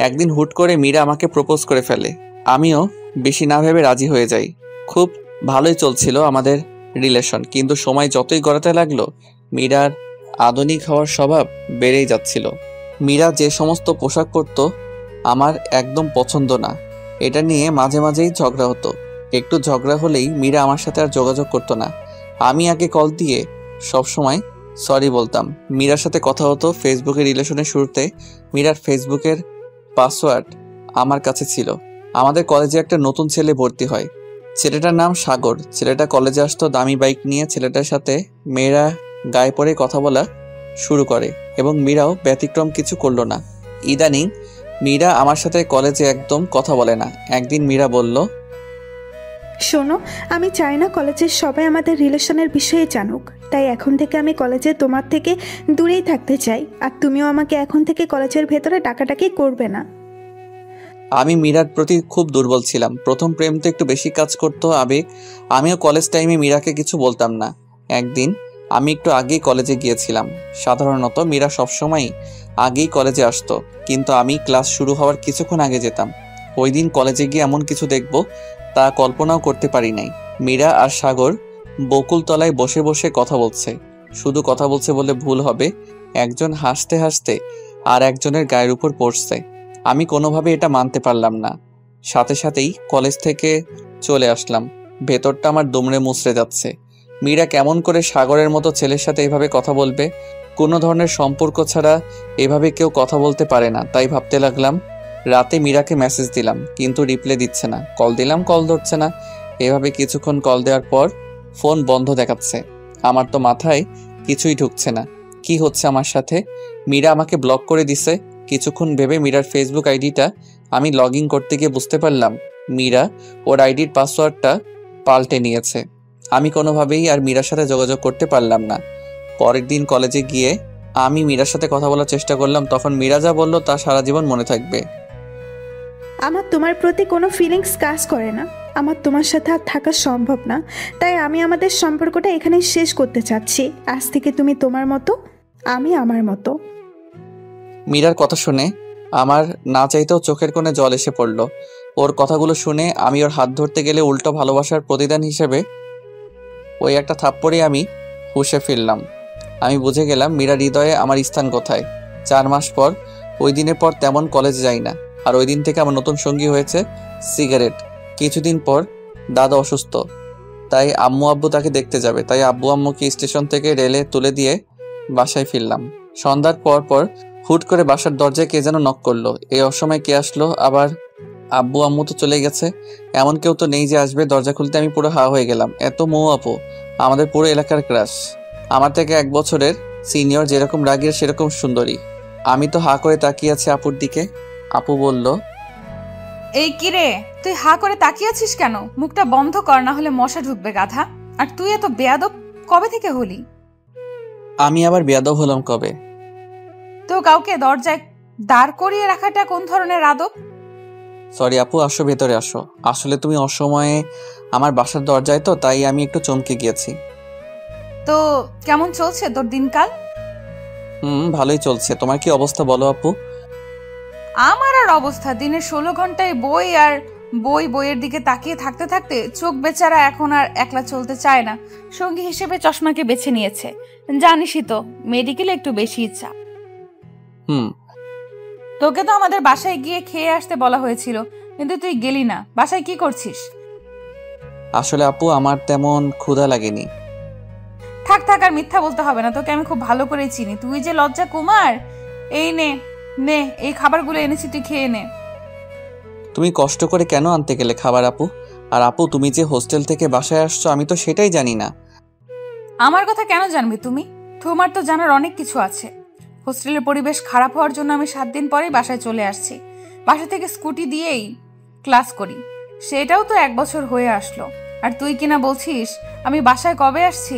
একদিন হুট করে মীরা আমাকে প্রপোজ করে ফেলে। আমিও বেশি না ভেবে রাজি হয়ে যাই। খুব ভালোই চলছিল আমাদের রিলেশন, কিন্তু সময় যতই গড়াতে লাগলো মীরার আধুনিক হওয়ার স্বভাব বেড়েই যাচ্ছিল। মীরা যে সমস্ত পোশাক পরতো আমার একদম পছন্দ না। এটা নিয়ে মাঝে মাঝেই ঝগড়া হতো। একটু ঝগড়া হলেই মীরা আমার সাথে আর যোগাযোগ করতো না। আমি আগে কল দিয়ে সবসময় সরি বলতাম। মীরার সাথে কথা হতো ফেসবুকের রিলেশনের শুরুতে। মীরার ফেসবুকের পাসওয়ার্ড আমার কাছে ছিল। আমাদের কলেজে একটা নতুন ছেলে ভর্তি হয়। ছেলেটার নাম সাগর। ছেলেটা কলেজে আসতো দামি বাইক নিয়ে। ছেলেটার সাথে মেয়েরা গায়ে পড়ে কথা বলা শুরু করে এবং মীরাও ব্যতিক্রম কিছু করলো না। ইদানিং মীরা আমার সাথে কলেজে একদম কথা বলে না। একদিন মীরা বলল, শোনো, আমি চাই না কলেজের সবাই আমাদের রিলেশনের বিষয়ে জানুক, তাই এখন থেকে আমি কলেজে তোমার থেকে দূরেই থাকতে চাই। আর তুমিও আমাকে এখন থেকে কলেজের ভেতরে ডাকাডাকি করবে না। আমি মীরার প্রতি খুব দুর্বল ছিলাম। প্রথম প্রেম তো একটু বেশি কাজ করতো আবেগ। আমিও কলেজ টাইমে মীরাকে কিছু বলতাম না। একদিন আমি একটু আগেই কলেজে গিয়েছিলাম। সাধারণত মীরা সবসময় আগেই কলেজে আসতো, কিন্তু আমি ক্লাস শুরু হওয়ার কিছুক্ষণ আগে যেতাম। ওই দিন কলেজে গিয়ে এমন কিছু দেখব তা কল্পনাও করতে পারি নাই। মীরা আর সাগর বকুলতলায় বসে বসে কথা বলছে। শুধু কথা বলছে বলে ভুল হবে, একজন হাসতে হাসতে আর একজনের গায়ের উপর পড়ছে। আমি কোনোভাবে এটা মানতে পারলাম না। সাথে সাথেই কলেজ থেকে চলে আসলাম। ভেতরটা আমার দুমড়ে মুচড়ে যাচ্ছে। মীরা কেমন করে সাগরের মতো ছেলের সাথে এভাবে কথা বলবে? কোনো ধরনের সম্পর্ক ছাড়া এভাবে কেউ কথা বলতে পারে না। তাই ভাবতে লাগলাম। রাতে মীরাকে মেসেজ দিলাম, কিন্তু রিপ্লাই দিচ্ছে না। কল দিলাম, কল ধরছে না। এভাবে কিছুক্ষণ কল দেওয়ার পর ফোন বন্ধ দেখাচ্ছে। আমার তো মাথায় কিছুই ঢুকছে না। কি হচ্ছে আমার সাথে? মীরা আমাকে ব্লক করে দিছে। কিছুক্ষণ ভেবে মীরার ফেসবুক আইডিটা আমি লগ ইন করতে গিয়ে বুঝতে পারলাম মীরা ওর আইডির পাসওয়ার্ডটা পাল্টে নিয়েছে। আমি কোনোভাবেই আর মীরার সাথে যোগাযোগ করতে পারলাম না। পরের দিন কলেজে গিয়ে আমি মীরার সাথে কথা বলার চেষ্টা করলাম। তখন মীরা যা বলল তা সারা জীবন মনে থাকবে। আমার তোমার প্রতি কোনো ফিলিংস কাজ করে না। আমার তোমার সাথে আর থাকা সম্ভব না। তাই আমি আমাদের সম্পর্কটা এখানেই শেষ করতে চাচ্ছি। আজ থেকে তুমি তোমার মতো, আমি আমার মতো। মীরার কথা শুনে আমার না চাইতেও চোখের কোণে জল এসে পড়ল। ওর কথাগুলো শুনে আমি ওর হাত ধরতে গেলে উল্টো ভালোবাসার প্রতিদান হিসেবে ওই একটা থাপ্পড়ে আমি হুঁশে ফিরলাম। আমি বুঝে গেলাম মীরার হৃদয়ে আমার স্থান কোথায়। 4 মাস পর, ওই দিনের পর তেমন কলেজে যাই না। আর ওই দিন থেকে আমার নতুন সঙ্গী হয়েছে সিগারেট। কিছুদিন পর দাদা অসুস্থ, তাই আম্মু আব্বু তাকে দেখতে যাবে। তাই আব্বু আম্মুকে স্টেশন থেকে রেলে তুলে দিয়ে বাসায় ফিরলাম। সন্ধ্যার পর পর হুট করে বাসার দরজায় কে যেন নক করলো। এই অসময়ে কে আসলো আবার? আব্বু আম্মু তো চলে গেছে, এমন কেউ তো নেই যে আসবে। দরজা খুলতে আমি পুরো হা হয়ে গেলাম। এত মৌ আপু, আমাদের পুরো এলাকার ক্রাশ। আমার থেকে 1 বছরের সিনিয়র, যেরকম রাগীর সেরকম সুন্দরী। আমি তো হা করে তাকিয়ে আছি আপুর দিকে। আপু বলল, এই কিরে, তুই হা করে তাকিয়ে আছিস কেন? মুখটা বন্ধ কর, না হলে মশা ঢুকবে গাধা। আর তুই এত বেয়াদব কবে থেকে হলি? আমি আবার বেয়াদব হলাম কবে? তো কাউকে দরজায় দাঁড় করিয়ে রাখাটা কোন ধরনের আদব? সরি আপু, আসো ভেতরে আসো। আসলে তুমি অসময়ে আমার বাসার দরজায়, তো তাই আমি একটু চমকে গিয়েছি। তো কেমন চলছে তোর দিনকাল? ভালোই চলছে। তোমার কি অবস্থা বলো আপু? আমার আর অবস্থা, দিনের 16 ঘন্টায় বই আর বই, বইয়ের দিকে তাকিয়ে থাকতে থাকতে চোখ বেচারা এখন আর একলা চলতে চায় না। সঙ্গী হিসেবে চশমাকে বেছে নিয়েছে। জানিসই তো, মেডিকেলে একটু বেশি ইচ্ছা। তোকে তো আমাদের বাসায় গিয়ে খেয়ে আসতে বলা হয়েছিল, কিন্তু তুই গেলি না। বাসায় কি করছিস? আসলে আপু আমার তেমন ক্ষুধা লাগেনি। থাক থাক, আর মিথ্যা বলতে হবে না। তোকে আমি খুব ভালো করে চিনি। তুই যে লজ্জা কুমার। এই নে নে, এই খাবারগুলো এনেছি, তুই খেয়ে নে। তুমি কষ্ট করে কেন আনতে গেলে খাবার আপু? আর আপু, তুমি যে হোস্টেল থেকে বাসায় আসছো আমি তো সেটাই জানি না। আমার কথা কেন জানবে তুমি? তোমার তো জানার অনেক কিছু আছে। হোস্টেলের পরিবেশ খারাপ হওয়ার জন্য আমি 7 দিন পরেই বাসায় চলে আসছি। বাসা থেকে স্কুটি দিয়েই ক্লাস করি। সেটাও তো 1 বছর হয়ে আসলো। আর তুই কিনা বলছিস আমি বাসায় কবে আসছি?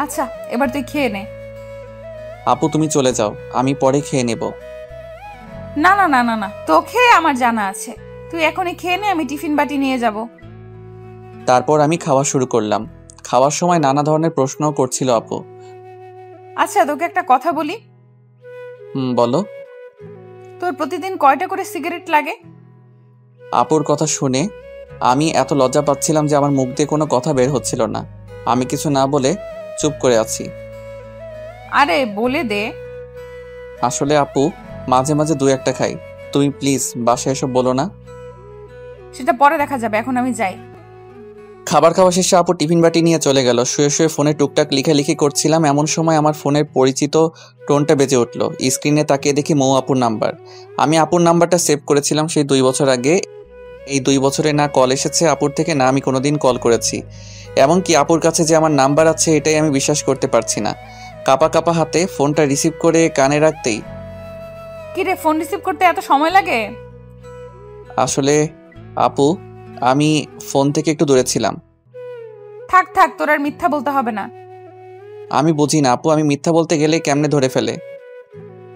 আচ্ছা, এবার তুই খেয়ে নে। আপু তুমি চলে যাও, আমি পরে খেয়ে নেব। না না না না না, তোকে আমার জানা আছে। তুই এখনই খেয়ে নে, আমি টিফিন বাটি নিয়ে যাব। তারপর আমি খাওয়া শুরু করলাম। খাওয়ার সময় নানা ধরনের প্রশ্নও করছিল আপু। আচ্ছা, তোকে একটা কথা বলি। বলো। তোর তোর প্রতিদিন কয়টা করে সিগারেট লাগে? আপুর কথা শুনে আমি এত লজ্জা পাচ্ছিলাম যে আমার মুখ দিয়ে কোনো কথা বের হচ্ছিল না। আমি কিছু না বলে চুপ করে আছি। আরে বলে দে। আসলে আপু, মাঝে মাঝে দু একটা খাই। তুমি প্লিজ বাসায় এসব বলো না। সেটা পরে দেখা যাবে, এখন আমি যাই। খাবার খাওয়া শেষে আপু টিফিন বাটি নিয়ে চলে গেল। শুয়ে শুয়ে ফোনে টুকটাক লিখালিখি করছিলাম, এমন সময় আমার ফোনের পরিচিত টোনটা বেজে উঠল। স্ক্রিনে তাকিয়ে দেখি মৌ আপুর নাম্বার। আমি আপুর নাম্বারটা সেভ করেছিলাম সেই 2 বছর আগে। এই 2 বছরে না কল এসেছে আপুর থেকে, না আমি কোনোদিন কল করেছি। এমনকি আপুর কাছে যে আমার নাম্বার আছে এটাই আমি বিশ্বাস করতে পারছি না। কাপা কাপা হাতে ফোনটা রিসিভ করে কানে রাখতেই, কি রে, ফোন রিসিভ করতে এত সময় লাগে? আসলে আপু, আমি ফোন থেকে একটু দূরে ছিলাম। থাক থাক, তোর আর মিথ্যা বলতে হবে না। আমি বুঝি না আপু, আমি মিথ্যা বলতে গেলে কেমনে ধরে ফেলে।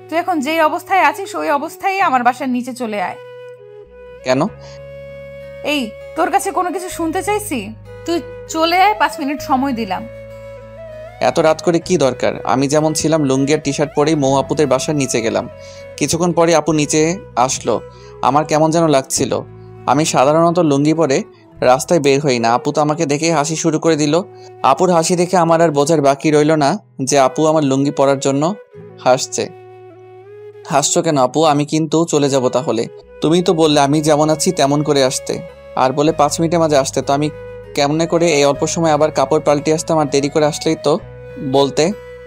তুই এখন যেই অবস্থায় আছিস ওই অবস্থায় আমার বাসার নিচে চলে আয়। কেন? এই, তোর কাছে কোনো কিছু শুনতে চাইছি? তুই চলে আয়, 5 মিনিট সময় দিলাম। এত রাত করে কি দরকার? আমি যেমন ছিলাম লুঙ্গি আর টি শার্ট পরেই মৌ আপুদের বাসার নিচে গেলাম। কিছুক্ষণ পরে আপু নিচে আসলো। আমার কেমন যেন লাগছিল। আমি সাধারণত লুঙ্গি পরে রাস্তায় বের হই না। আপু তো আমাকে দেখে হাসি শুরু করে দিল। আপুর হাসি দেখে আমার আর বোঝার বাকি রইল না যে আপু আমার লুঙ্গি পরার জন্য হাসছে। হাসছো কেন আপু? আমি কিন্তু চলে যাব তাহলে। তুমি তো বললে আমি যেমন আছি তেমন করে আসতে, আর বলে 5 মিনিটের মাঝে আসতে। তো আমি কেমনে করে এই অল্প সময় আবার কাপড় পাল্টে আসতাম? আর দেরি করে আসলেই তো বলতে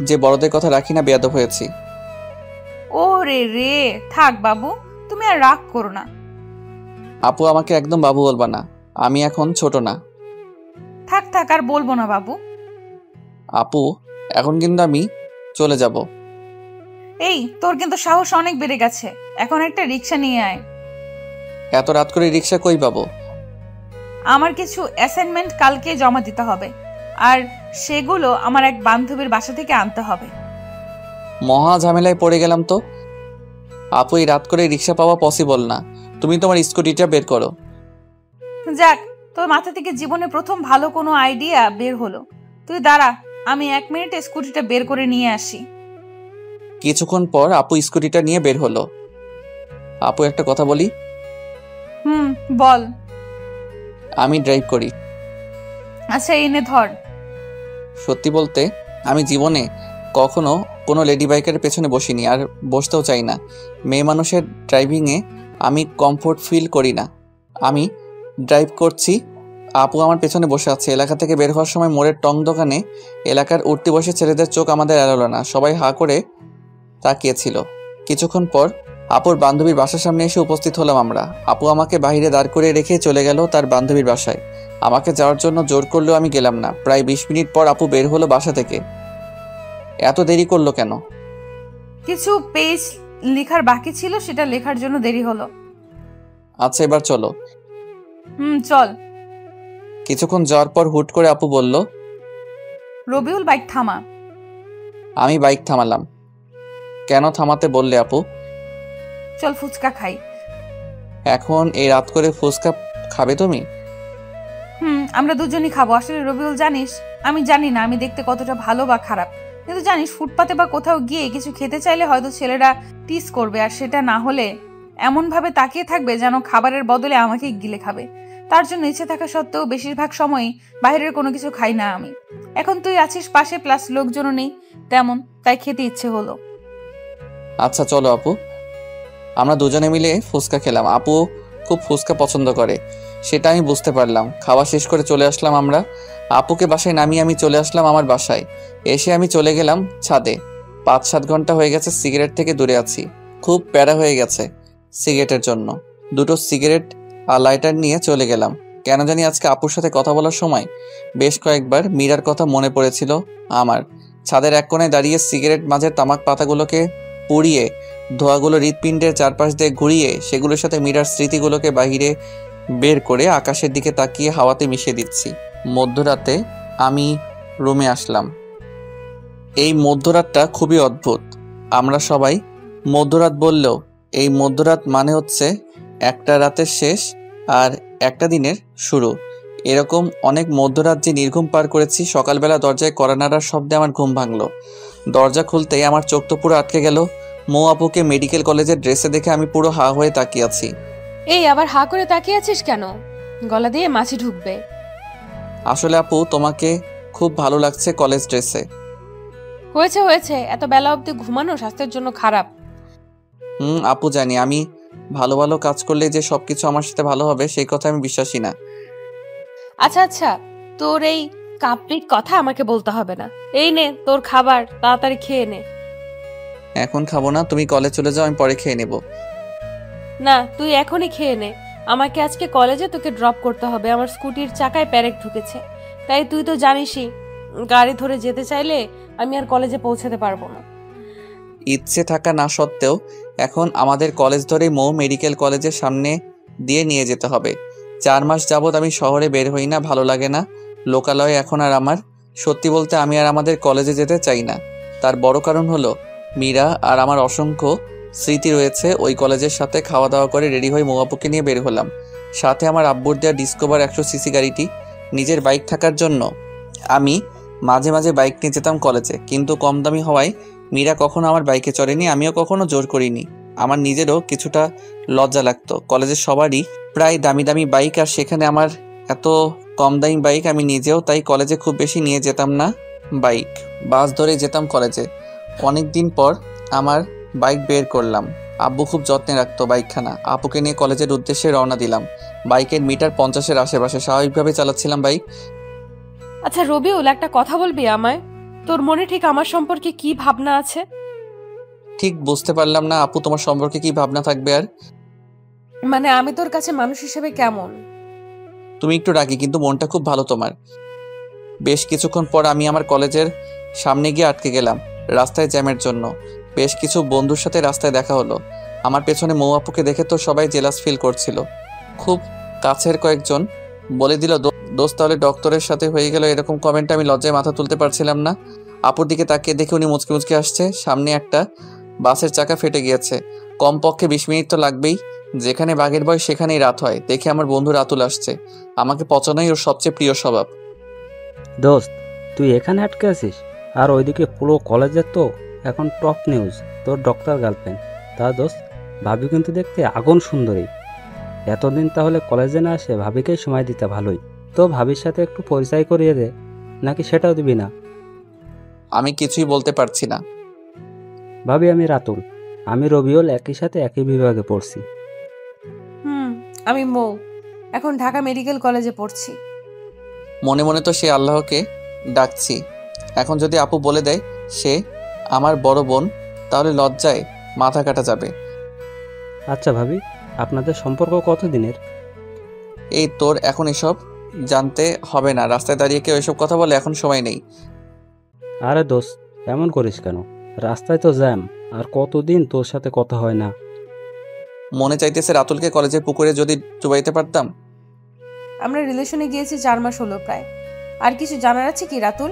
যে বড়দের কথা রাখি না, বেয়াদব হয়েছি। ও রে রে, থাক বাবু, তুমি আর রাগ করো না। আপু, আমাকে একদম বাবু বলবা না, আমি এখন ছোট না। থাক থাক, আর বলবো না বাবু। আপু, এখন কিন্তু আমি চলে যাব। এই, তোর কিন্তু সাহস অনেক বেড়ে গেছে। এখন একটা রিক্সা নিয়ে আয়। এত রাত করে রিক্সা কই পাবো? আমার কিছু অ্যাসাইনমেন্ট কালকে জমা দিতে হবে, আর সেগুলো আমার এক বান্ধবীর বাসা থেকে আনতে হবে। মহা ঝামেলায় পড়ে গেলাম তো। আপু, এই রাত করে রিক্সা পাওয়া পসিবল না। তুমি তোমার স্কুটিটা বের করো। যাক, তোর মাথা থেকে জীবনে প্রথম ভালো কোনো আইডিয়া বের হলো। তুই দাঁড়া, আমি 1 মিনিটে স্কুটিটা বের করে নিয়ে আসি। কিছুক্ষণ পর আপু স্কুটিটা নিয়ে বের হলো। আপু, একটা কথা বলি। বল। আমি ড্রাইভ করি। আচ্ছা, এনে ধর। সত্যি বলতে আমি জীবনে কখনো কোনো লেডি বাইকের পেছনে বসিনি, আর বসতেও চাই না। মেয়ে মানুষের ড্রাইভিংয়ে আমি কমফোর্ট ফিল করি না। আমি ড্রাইভ করছি, আপু আমার পেছনে বসে আছে। এলাকা থেকে বের হওয়ার সময় মোড়ের টং দোকানে এলাকার উঠতি বসে ছেলেদের চোখ আমাদের এড়ালো না, সবাই হাঁ করে তাকিয়েছিল। কিছুক্ষণ পর আপুর বান্ধবীর বাসার সামনে এসে উপস্থিত হলাম আমরা। আপু আমাকে বাইরে দাঁড় করে রেখে চলে গেল তার বান্ধবীর বাসায়। আমাকে যাওয়ার জন্য জোর করলেও আমি গেলাম না। প্রায় 20 মিনিট পর আপু বের হলো বাসা থেকে। এত দেরি করলো কেন? কিছু পেজ লেখার বাকি ছিল, সেটা লেখার জন্য দেরি হলো। আচ্ছা, এবার চলো। চল। কিছুক্ষণ যাওয়ার পর হুট করে আপু বলল, রবিউল, বাইক থামা। আমি বাইক থামালাম। কেন থামাতে বললে আপু? চল ফুচকা খাই। এখন এই রাত করে ফুচকা খাবে তুমি? আমরা দুজনই খাবো। আসলে রবিউল, জানিস, আমি জানি না আমি দেখতে কতটা ভালো বা খারাপ, কিন্তু জানিস ফুটপাতে বা কোথাও গিয়ে কিছু খেতে চাইলে হয়তো ছেলেরা টিস করবে, আর সেটা না হলে এমন ভাবে তাকিয়ে থাকবে যেন খাবারের বদলে আমাকে গিলে খাবে। তার জন্য ইচ্ছে থাকা সত্ত্বেও বেশিরভাগ সময়ই বাইরের কোনো কিছু খাই না আমি। এখন তুই আছিস পাশে, প্লাস লোকজনও নেই তেমন, তাই খেতে ইচ্ছে হলো। আচ্ছা চলো আপু। আমরা দুজনে মিলে ফুচকা খেলাম। আপু খুব ফুচকা পছন্দ করে, সেটা আমি বুঝতে পারলাম। খাওয়া শেষ করে চলে আসলাম আমরা। আপুকে বাসায় নামিয়ে আমি চলে আসলাম আমার বাসায়। এসে আমি চলে গেলাম ছাদে। 5-7 ঘন্টা হয়ে গেছে সিগারেট থেকে দূরে আছি। খুব প্যারা হয়ে গেছে সিগারেটের জন্য। 2টো সিগারেট আর লাইটার নিয়ে চলে গেলাম। কেন জানি আজকে আপুর সাথে কথা বলার সময় বেশ কয়েকবার মীরার কথা মনে পড়েছিল আমার। ছাদের এক কোণায় দাঁড়িয়ে সিগারেট মাঝের তামাক পাতাগুলোকে পুড়িয়ে ধোঁয়াগুলো হৃৎপিণ্ডের চারপাশ দিয়ে ঘুরিয়ে সেগুলোর সাথে মীরার স্মৃতিগুলোকে বাহিরে বের করে আকাশের দিকে তাকিয়ে হাওয়াতে মিশিয়ে দিচ্ছি। মধ্যরাতে আমি রুমে আসলাম। এই মধ্যরাতটা খুবই অদ্ভুত। আমরা সবাই মধ্যরাত বললেও এই মধ্যরাত মানে হচ্ছে একটা রাতের শেষ আর একটা দিনের শুরু। এরকম অনেক মধ্যরাত যে নির্ঘুম পার করেছি। সকালবেলা দরজায় কড়া নাড়ার শব্দে আমার ঘুম ভাঙলো। দরজা খুলতেই আমার চোখ তো পুরো আটকে গেল। মৌ আপুকে মেডিকেল কলেজের ড্রেসে দেখে আমি পুরো হা হয়ে তাকিয়ে আছি। এই আবার হা করে তাকিয়ে আছিস কেন? গলা দিয়ে মাছি ঢুকবে। আসলে আপু, তোমাকে খুব ভালো লাগছে কলেজ ড্রেসে। হয়েছে হয়েছে, এত বেলা অবধি ঘুমানো স্বাস্থ্যের জন্য খারাপ। আপু, জানি আমি ভালো ভালো কাজ করলে যে সবকিছু আমার সাথে ভালো হবে সেই কথা আমি বিশ্বাসী না। আচ্ছা আচ্ছা, তোর এই কাপ্রিক কথা আমাকে বলতে হবে না। এই নে তোর খাবার, তাড়াতাড়ি খেয়ে নে। এখন খাবো না, তুমি কলেজ চলে যাও, আমি পরে খেয়ে নেব। না, তুই এখনই খেয়ে নে। আমাকে আজকে কলেজে তোকে ড্রপ করতে হবে। আমার স্কুটির চাকায় প্যারেক ঢুকেছে, তাই তুই তো জানিসই গাড়ি ধরে যেতে চাইলে আমি আর কলেজে পৌঁছাতে পারবো না। ইচ্ছে থাকা না সত্ত্বেও এখন আমাদের কলেজ ধরেই মৌ মেডিকেল কলেজের সামনে দিয়ে নিয়ে যেতে হবে। 4 মাস যাবৎ আমি শহরে বের হই না, ভালো লাগে না লোকালয়ে এখন আর আমার। সত্যি বলতে আমি আর আমাদের কলেজে যেতে চাই না। তার বড় কারণ হলো মীরা আর আমার অসংখ্য স্মৃতি রয়েছে ওই কলেজের সাথে। খাওয়া দাওয়া করে রেডি হয়ে মৌ আপুকে নিয়ে বের হলাম, সাথে আমার আব্বুর দেওয়া ডিসকভার 100cc গাড়িটি। নিজের বাইক থাকার জন্য আমি মাঝে মাঝে বাইক নিয়ে যেতাম কলেজে, কিন্তু কম দামি হওয়ায় মীরা কখনো আমার বাইকে চড়েনি, আমিও কখনো জোর করিনি। আমার নিজেরও কিছুটা লজ্জা লাগতো। কলেজের সবারই প্রায় দামি দামি বাইক, আর সেখানে আমার এত কম দামি বাইক। আমি নিজেও তাই কলেজে খুব বেশি নিয়ে যেতাম না বাইক, বাস ধরে যেতাম কলেজে। অনেক দিন পর আমার বাইক বের করলাম। আব্বু খুব যত্নে রাখতো বাইকখানা। আপুকে নিয়ে কলেজের উদ্দেশ্যে রওনা দিলাম। বাইকের মিটার 50-এর আশেপাশে, স্বাভাবিকভাবে চালাচ্ছিলাম বাইক। আচ্ছা রবিউল, একটা কথা বলবি আমায়? তোর মনে ঠিক আমার সম্পর্কে কি ভাবনা আছে? ঠিক বুঝতে পারলাম না আপু, তোমার সম্পর্কে কি ভাবনা থাকবে আর? মানে আমি তোর কাছে মানুষ হিসেবে কেমন? তুমি একটু রাগী, কিন্তু মনটা খুব ভালো তোমার। বেশ কিছুক্ষণ পর আমি আমার কলেজের সামনে গিয়ে আটকে গেলাম রাস্তায় জ্যামের জন্য। বেশ কিছু বন্ধুর সাথে রাস্তায় দেখা হলো। আমার পেছনে মৌ আপুকে দেখে তো সবাই জেলাস ফিল করছিল। খুব কাছের কয়েকজন বলে দিল, দোস্ত তাহলে ডক্টরের সাথে হয়ে গেল। এরকম কমেন্ট আমি লজ্জায় মাথা তুলতে পারছিলাম না। আপুর দিকে তাকিয়ে দেখে উনি মুচকি মুচকি আসছে। সামনে একটা বাসের চাকা ফেটে গিয়েছে। কমপক্ষে 20 মিনিট তো লাগবেই। যেখানে বাঘের ভয় সেখানেই রাত হয়। দেখে আমার বন্ধু রাতুল আসছে। আমাকে পচানোই ওর সবচেয়ে প্রিয় স্বভাব। দোস্ত, তুই এখানে আটকে আছিস? আর ওইদিকে পুরো কলেজের তো এখন টপ নিউজ তোর ডক্টর গার্লফ্রেন্ড। তা দোস্ত, ভাবি কিন্তু দেখতে আগুন সুন্দরী। এতদিন তাহলে কলেজে না আসে ভাবিকেই সময় দিতে ভালোই। তো ভাবির সাথে একটু পরিচয় করিয়ে দে, নাকি সেটাও দিবি না? আমি কিছুই বলতে পারছি না। ভাবি, আমি রাতুল, আমি রবিউল, একই সাথে একই বিভাগে পড়ছি। আমি মৌ, এখন ঢাকা মেডিকেল কলেজে পড়ছি। মনে মনে তো সে আল্লাহকে ডাকছি। এখন যদি আপু বলে দেয় সে আমার বড় বোন, তাহলে লজ্জায় মাথা কাটা যাবে। আচ্ছা ভাবি, আপনাদের সম্পর্ক কতদিনের? এই তোর এখন এসব জানতে হবে না। রাস্তায় দাঁড়িয়ে কেউ এসব কথা বলে, এখন সময় নেই। আরে দোস্ত, এমন করিস কেন? রাস্তায় তো জ্যাম, আর কতদিন তোর সাথে কথা হয় না। মনে চাইতেছে রাতুলকে কলেজের পুকুরে যদি চুবাইতে পারতাম। আমরা রিলেশনে গিয়েছি 4 মাস হলো প্রায়। আর কিছু জানার আছে কি রাতুল?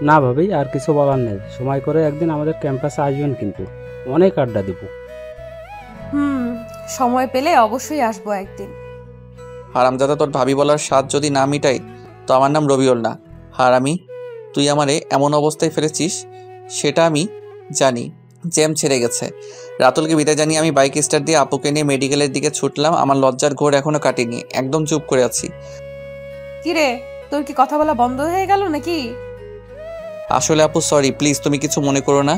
না ভাবি, আর কিছু বলার নেই। সময় করে একদিন আমাদের ক্যাম্পাসে আসবেন, কিন্তু অনেক আড্ডা দিব। সময় পেলে অবশ্যই আসবো একদিন। হারামজাদা, তোর ভাবি বলার স্বাদ যদি না মিটাই তো আমার নাম রবিউল না। হারামি, তুই আমারে এমন অবস্থায় ফেলেছিস সেটা আমি জানি। জ্যাম ছেড়ে গেছে। রাতুলকে বিদায় জানিয়ে আমি বাইক স্টার্ট দিয়ে আপুকে নিয়ে মেডিকেলের দিকে ছুটলাম। আমার লজ্জার ঘোর এখনো কাটিনি, একদম চুপ করে আছি। কিরে, তোর কি কথা বলা বন্ধ হয়ে গেল নাকি? আসলে আপু সরি, প্লিজ তুমি কিছু মনে করো না।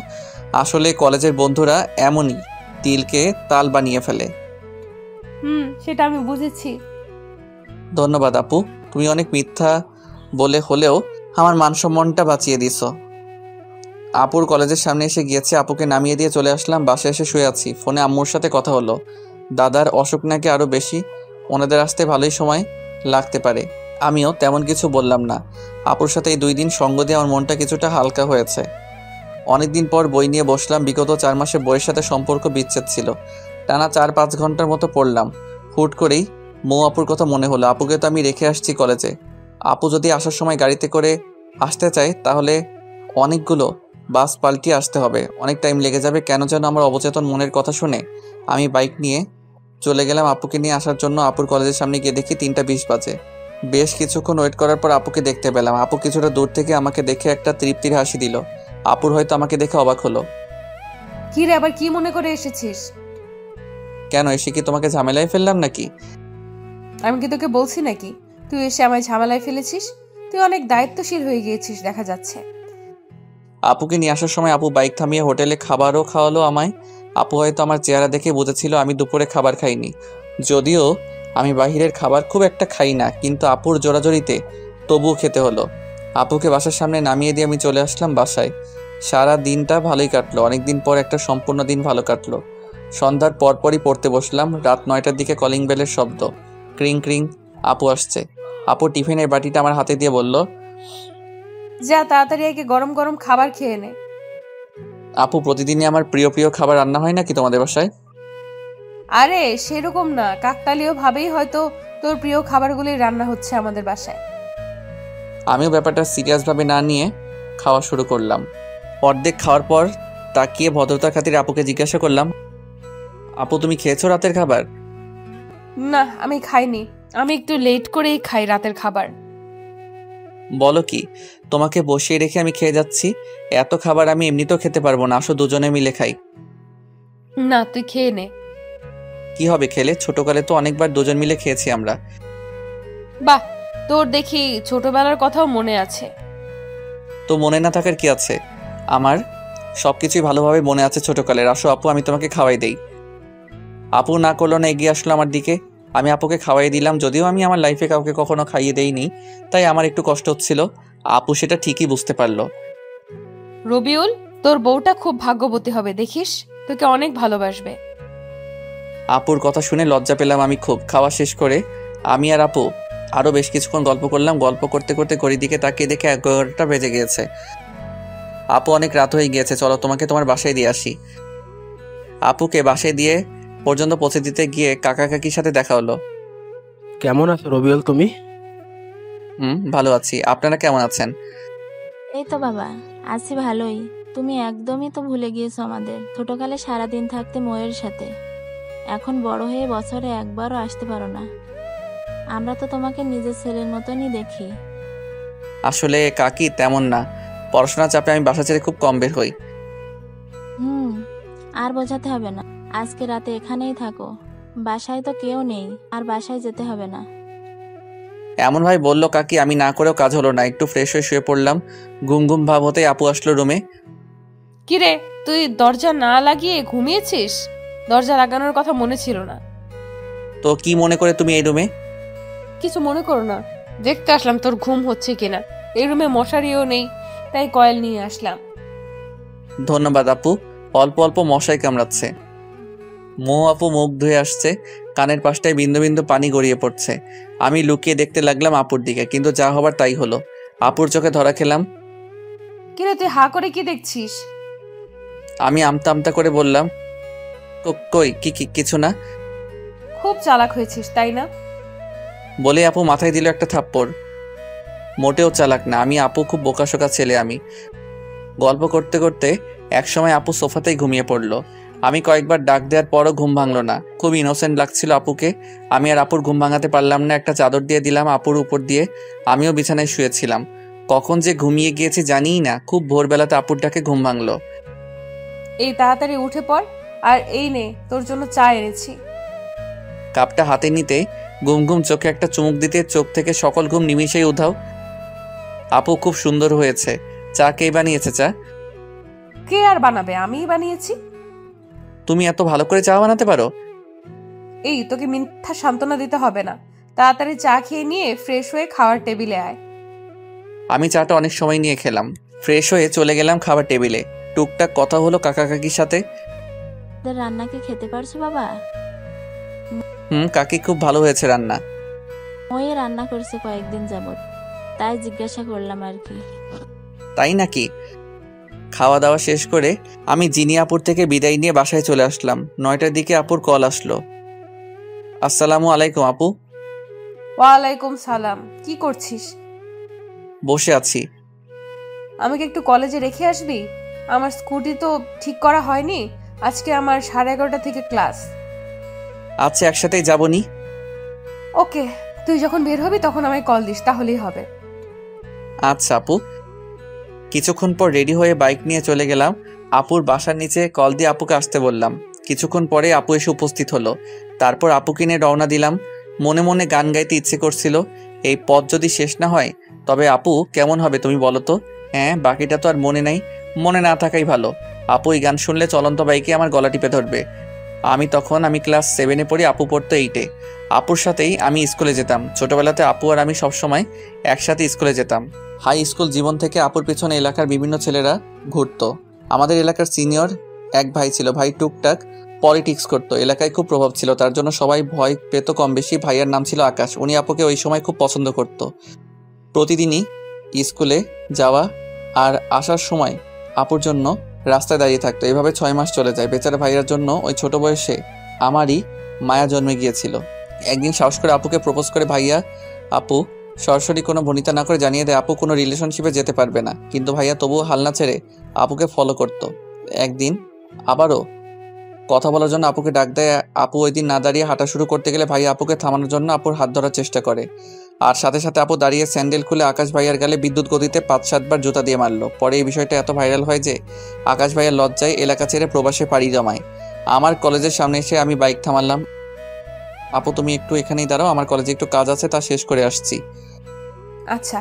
আসলে কলেজের বন্ধুরা এমনই, তিলকে তাল বানিয়ে ফেলে। সেটা আমি বুঝেছি। ধন্যবাদ আপু, তুমি অনেক মিথ্যা বলে হলেও আমার মান সম্মানটা বাঁচিয়ে দিছো। আপুর কলেজের সামনে এসে গিয়েছে, আপুকে নামিয়ে দিয়ে চলে আসলাম। বাসায় এসে শুয়ে আছি। ফোনে আম্মুর সাথে কথা হলো। দাদার অসুখ নাকি আরও বেশি, ওনাদের আসতে ভালোই সময় লাগতে পারে। আমিও তেমন কিছু বললাম না। আপুর সাথে এই 2 দিন সঙ্গ দিয়ে আমার মনটা কিছুটা হালকা হয়েছে। অনেকদিন পর বই নিয়ে বসলাম। বিগত 4 মাসে বইয়ের সাথে সম্পর্ক বিচ্ছেদ ছিল। টানা 4-5 ঘন্টার মতো পড়লাম। হুট করেই মৌ আপুর কথা মনে হলো। আপুকে তো আমি রেখে আসছি কলেজে। আপু যদি আসার সময় গাড়িতে করে আসতে চায় তাহলে অনেকগুলো বাস পাল্টিয়ে আসতে হবে, অনেক টাইম লেগে যাবে। কেন যেন আমার অবচেতন মনের কথা শুনে আমি বাইক নিয়ে চলে গেলাম আপুকে নিয়ে আসার জন্য। আপুর কলেজের সামনে গিয়ে দেখি 3:20 বাজে। বেশ কিছুক্ষণ ওয়েট করার পর আপুকে দেখতে পেলাম। আপু কিছুটা দূর থেকে আমাকে দেখে একটা তৃপ্তির হাসি দিল। আপুর হয়তো আমাকে দেখে অবাক হলো। কি রে, আবার কি মনে করে এসেছিস? কেন, এসে কি তোমাকে ঝামেলায় ফেললাম নাকি? আমি কি তোকে বলছি নাকি তুই এসে আমায় ঝামেলায় ফেলেছিস? তুই অনেক দায়িত্বশীল হয়ে গিয়েছিস দেখা যাচ্ছে। আপুকে নিয়ে আসার সময় আপু বাইক থামিয়ে হোটেলে খাবারও খাওয়ালো আমায়। আপু হয়তো আমার চেহারা দেখে বুঝেছিল আমি দুপুরে খাবার খাইনি। যদিও আমি বাইরের খাবার খুব একটা খাই না, কিন্তু আপুর জোরাজোরিতে তবুও খেতে হলো। আপুকে বাসার সামনে নামিয়ে দিয়ে আমি চলে আসলাম বাসায়। সারা দিনটা ভালোই কাটলো। অনেকদিন পর একটা সম্পূর্ণ দিন ভালো কাটলো। সন্ধ্যার পরপরই পড়তে বসলাম। রাত 9টার দিকে কলিং বেলের শব্দ। ক্রিং ক্রিং। আপু আসছে। আপু টিফিনের বাটিটা আমার হাতে দিয়ে বলল, যা তাড়াতাড়ি একে গরম গরম খাবার খেয়ে নে। আপু, প্রতিদিনই আমার প্রিয় প্রিয় খাবার রান্না হয় নাকি তোমাদের বাসায়? আরে সেরকম না, কাকতালীয় ভাবেই হয়তো তোর প্রিয় খাবারগুলোই রান্না হচ্ছে আমাদের বাসায়। আমিও ব্যাপারটা সিরিয়াসভাবে না নিয়ে খাওয়া শুরু করলাম। অর্ধেক খাওয়ার পর তাকিয়ে ভদ্রতার খাতিরে আপুকে জিজ্ঞাসা করলাম, আপু তুমি খেয়েছো রাতের খাবার? না, আমি খাইনি। আমি একটু লেট করেই খাই রাতের খাবার। বলো কি, তোমাকে বসিয়ে রেখে আমি খেয়ে যাচ্ছি? এত খাবার আমি এমনিতেও খেতে পারবো না, আসো দুজনে মিলে খাই। না, তুই খেয়ে নে। কি হবে খেলে? ছোটকালে তো অনেকবার দুজন মিলে খেয়েছি আমরা। বাহ, তোর দেখি ছোটবেলার কথাও মনে আছে। তো মনে না থাকার কি আছে? আমার সবকিছুই ভালোভাবে মনে আছে ছোটকালের। আসো আপু, আমি তোমাকে খাওয়াই দেই। আপু না করলো না, এগিয়ে আসলো আমার দিকে। আমি আপুকে খাওয়াই দিলাম। যদিও আমি আমার লাইফে কাউকে কখনো খাইয়ে দেইনি, তাই আমার একটু কষ্ট হচ্ছিল। আপু সেটা ঠিকই বুঝতে পারলো। রবিউল, তোর বউটা খুব ভাগ্যবতী হবে, দেখিস তোকে অনেক ভালোবাসবে। আপুর কথা শুনে লজ্জা পেলাম আমি খুব। খাওয়া শেষ করে আমি আর আপু আরও বেশ কিছুক্ষণ গল্প করলাম। গল্প করতে করতে ঘড়ির দিকে তাকিয়ে দেখে 11টা বেজে গিয়েছে। আপু, অনেক রাত হয়ে গিয়েছে, চলো তোমাকে তোমার বাসায় দিয়ে আসি। আপুকে বাসায় দিয়ে পর্যন্ত পৌঁছে দিতে গিয়ে কাকা কাকির সাথে দেখা হলো। কেমন আছো রবিউল তুমি? ভালো আছি। আপনারা কেমন আছেন? এই তো বাবা, আছি ভালোই। তুমি একদমই তো ভুলে গিয়েছো আমাদের। ছোটকালে সারাদিন থাকতে ময়ের সাথে, এখন বড় হয়ে বছরে একবারও আসতে পারো না। আমরা তো তোমাকে নিজের ছেলের মতনই দেখি। আসলে কাকি তেমন না, পড়াশোনার চাপে আমি বাসা ছেড়ে খুব কম বের হই। আর বোঝাতে হবে না, আজকে রাতে এখানেই থাকো। বাসায় তো কেউ নেই, আর বাসায় যেতে হবে না। এমন ভাই বললো কাকি, আমি না করেও কাজ হলো না। একটু ফ্রেশ হয়ে শুয়ে পড়লাম। ঘুম ঘুম ভাব হতে আপু আসলো রুমে। কিরে, তুই দরজা না লাগিয়ে ঘুমিয়েছিস? দরজা লাগানোর কথা মনে ছিল না। তো কি মনে করে তুমি এই রুমে? কিছু মনে করো না, দেখতে আসলাম তোর ঘুম হচ্ছে কিনা। এই রুমে মশারিও নেই, তাই কয়েল নিয়ে আসলাম। ধন্যবাদ আপু। অল্প অল্প মশাই কামড়াচ্ছে। আপু মুখ ধুয়ে আসছে, কানের পাশটায় বিন্দু বিন্দু পানি গড়িয়ে পড়ছে। আমি লুকিয়ে দেখতে লাগলাম আপুর দিকে, কিন্তু যা হবার তাই হলো। আপুর চোখে ধরা খেলাম। কিরে, তুই হা করে কি দেখছিস? আমি আমতা আমতা করে বললাম, কই কিছু না। খুব চালাক হয়েছিস তাই না? বলে আপু মাথায় দিল একটা থাপ্পড়। মোটেও চালাক না আমি, আপু খুব বোকাশোকা ছেলে আমি। গল্প করতে করতে একসময় আপু সোফাতেই ঘুমিয়ে পড়লো। আমি কয়েকবার ডাক দেওয়ার পরও ঘুম ভাঙলো না। খুব ইনোসেন্ট লাগছিল আপুকে। আমি আর আপুর ঘুম ভাঙাতে পারলাম না। একটা চাদর দিয়ে দিলাম আপুর উপর দিয়ে। আমিও বিছানায় শুয়েছিলাম। কখন যে ঘুমিয়ে গিয়েছি জানিই না। খুব ভোরবেলাতে আপুর ডাকে ঘুম ভাঙলো। এই তাড়াতাড়ি উঠে পড়, আর এই নে তোর জন্য চা এনেছি। কাপটা হাতে নিতে ঘুম ঘুম চোখে একটা চুমুক দিতে চোখ থেকে সকল ঘুম নিমিষেই উধাও। আপু খুব সুন্দর হয়েছে। চা কে বানিয়েছে? চা কে আর বানাবে, আমিই বানিয়েছি। তুমি এত ভালো করে চা বানাতে পারো? এই, তোকে মিথ্যা সান্ত্বনা দিতে হবে না। তাড়াতাড়ি চা খেয়ে নিয়ে ফ্রেশ হয়ে খাওয়ার টেবিলে আয়। আমি চাটা অনেক সময় নিয়ে খেলাম। ফ্রেশ হয়ে চলে গেলাম খাবার টেবিলে। টুকটাক কথা হলো কাকা কাকির সাথে। রান্না কি খেতে পারছো বাবা? কাকি খুব ভালো হয়েছে রান্না। ওই রান্না করছে কয়েকদিন যাবত, তাই জিজ্ঞাসা করলাম আর কি। তাই নাকি? খাওয়া দাওয়া শেষ করে আমি জিনিয়াপুর থেকে বিদায় নিয়ে বাসায় চলে আসলাম। 9টার দিকে আপুর কল আসলো। আসসালামু আলাইকুম আপু। ওয়ালাইকুম সালাম। কি করছিস? বসে আছি। আমাকে একটু কলেজে রেখে আসবি? আমার স্কুটি তো ঠিক করা হয়নি। আজকে আমার 11:30 থেকে ক্লাস। আচ্ছা, একসাথেই যাবনি। ওকে, তুই যখন বের হবি তখন আমায় কল দিস, তাহলেই হবে। আচ্ছা আপু। কিছুক্ষণ পর রেডি হয়ে বাইক নিয়ে চলে গেলাম আপুর বাসার নিচে কল দিয়ে আপুকে আসতে বললাম। কিছুক্ষণ পরে আপু এসে উপস্থিত হলো। তারপর আপুকে নিয়ে রওনা দিলাম। মনে মনে গান গাইতে ইচ্ছে করছিল, এই পথ যদি শেষ না হয় তবে আপু কেমন হবে তুমি বলো তো? হ্যাঁ, বাকিটা তো আর মনে নাই, মনে না থাকাই ভালো। আপু এই গান শুনলে চলন্ত বাইকে আমার গলা টিপে ধরবে। আমি ক্লাস 7-এ পড়ি, আপু পড়তো 8-এ। আপুর সাথেই আমি স্কুলে যেতাম। ছোটবেলাতে আপু আর আমি সবসময় একসাথে স্কুলে যেতাম। হাই স্কুল জীবন থেকে আপুর পিছনে এলাকার বিভিন্ন ছেলেরা ঘুরতো। আমাদের এলাকার সিনিয়র এক ভাই ছিল। ভাই টুকটাক পলিটিক্স করতো, এলাকায় খুব প্রভাব ছিল, তার জন্য সবাই ভয় পেত কম বেশি। ভাইয়ার নাম ছিল আকাশ। উনি আপুকে ওই সময় খুব পছন্দ করত। প্রতিদিনই স্কুলে যাওয়া আর আসার সময় আপুর জন্য রাস্তায় দাঁড়িয়ে থাকতো। এভাবে 6 মাস চলে যায়। বেচারা ভাইয়ার জন্য ওই ছোট বয়সে আমারই মায়া জন্মে গিয়েছিল। একদিন সাহস করে আপুকে প্রপোজ করে ভাইয়া। আপু সরাসরি কোনো ভনিতা না করে জানিয়ে দেয় আপু কোনো রিলেশনশিপে যেতে পারবে না, কিন্তু ভাইয়া তবুও হাল না ছেড়ে আপুকে ফলো করতো। একদিন আবারও কথা বলার জন্য আপুকে ডাক দেয়। আপু ওই দিন না দাঁড়িয়ে হাঁটা শুরু করতে গেলে ভাইয়া আপুকে থামানোর জন্য আপুর হাত ধরার চেষ্টা করে, আর সাথে সাথে আপু দাঁড়িয়ে স্যান্ডেল খুলে আকাশ ভাইয়ার গালে বিদ্যুৎ গতিতে 5-7 বার জুতা দিয়ে মারলো। পরে এই বিষয়টা এত ভাইরাল হয় যে আকাশ ভাইয়ার লজ্জায় এলাকা ছেড়ে প্রবাসে পাড়ি জমায়। আমার কলেজের সামনে এসে আমি বাইক থামালাম। আপু তুমি একটু এখানেই দাঁড়াও, আমার কলেজে একটু কাজ আছে, তা শেষ করে আসছি। আচ্ছা।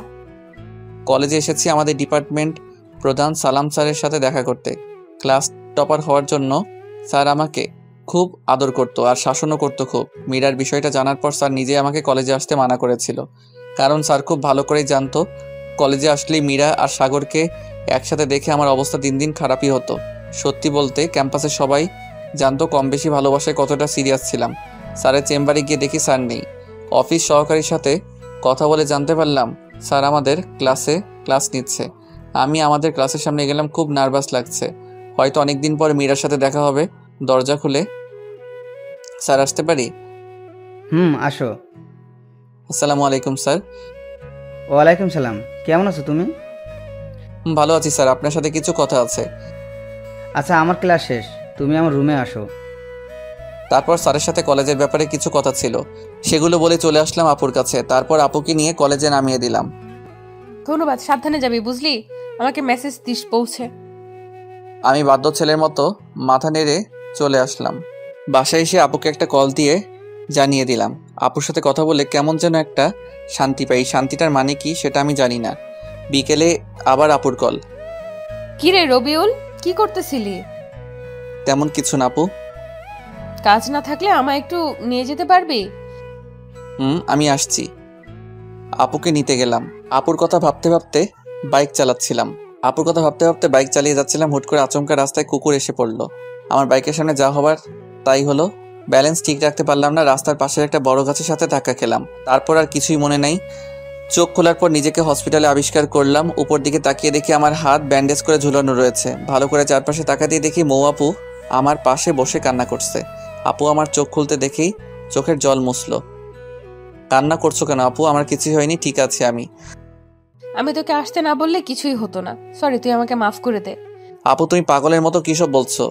কলেজে এসেছি আমাদের ডিপার্টমেন্ট প্রধান সালাম স্যারের সাথে দেখা করতে। ক্লাস টপার হওয়ার জন্য স্যার আমাকে খুব আদর করতো আর শাসনও করতো খুব। মীরার বিষয়টা জানার পর স্যার নিজে আমাকে কলেজে আসতে মানা করেছিল, কারণ স্যার খুব ভালো করেই জানতো কলেজে আসলেই মীরা আর সাগরকে একসাথে দেখে আমার অবস্থা দিন দিন খারাপই হতো। সত্যি বলতে ক্যাম্পাসের সবাই জানতো কম বেশি ভালোবাসায় কতটা সিরিয়াস ছিলাম। স্যারের চেম্বারে গিয়ে দেখি স্যার নেই। অফিস সহকারীর সাথে কথা বলে জানতে পারলাম স্যার আমাদের ক্লাস নিচ্ছে। আমি আমাদের ক্লাসের সামনে গেলাম, খুব নার্ভাস লাগছে, হয়তো অনেকদিন পর মীরার সাথে দেখা হবে। দরজা খুলে স্যার আসতে পারি? আসো। আসসালামু আলাইকুম স্যার। ওয়ালাইকুম সালাম। কেমন আছো তুমি? ভালো আছি স্যার, আপনার সাথে কিছু কথা আছে। আচ্ছা, আমার ক্লাস শেষ, তুমি আমার রুমে আসো। তারপর স্যারের সাথে কলেজের ব্যাপারে কিছু কথা ছিল, সেগুলো বলে চলে আসলাম আপুর কাছে। তারপর আপুকে নিয়ে কলেজে নামিয়ে দিলাম। ধন্যবাদ, সাবধানে যাবি বুঝলি, আমাকে মেসেজ দিস পৌঁছে। আমি বাধ্য ছেলের মতো মাথা নেড়ে চলে আসলাম। বাসায় এসে আপুকে একটা কল দিয়ে জানিয়ে দিলাম। আপুর সাথে কথা বলে কেমন যেন একটা শান্তি পাই। শান্তিটার মানে কি সেটা আমি জানি না। বিকেলে আবার আপুর কল। কি রে রবিউল, কি করতেছিলি? তেমন কিছু না আপু। কাজ না থাকলে আমায় একটু নিয়ে যেতে পারবি? আমি আসছি। আপুকে নিতে গেলাম। আপুর কথা ভাবতে ভাবতে বাইক চালিয়ে যাচ্ছিলাম। হুট করে আচমকা রাস্তায় কুকুর এসে পড়লো। আমার বাইকের সামনে যা হবার তাই হলো। ব্যালেন্স ঠিক রাখতে পারলাম না, রাস্তার পাশের একটা বড় গাছের সাথে ধাক্কা খেলাম। তারপর আর কিছুই মনে নাই। চোখ খোলার পর নিজেকে হসপিটালে আবিষ্কার করলাম। উপর দিকে তাকিয়ে দেখি আমার হাত ব্যান্ডেজ করে ঝুলানো রয়েছে। ভালো করে চারপাশে তাকাতেই দেখি মৌ আপু আমার পাশে বসে কান্না করছে। আপু আমার চোখ খুলতে দেখেই চোখের জল মুছলো। কান্না করছো কেন আপু? আমার কিছুই হয়নি, ঠিক আছে আমি তোকে আসতে না বললে কিছুই হতো না, সরি, তুই আমাকে মাফ করে দে। আপু তুমি পাগলের মতো কিসব বলছো?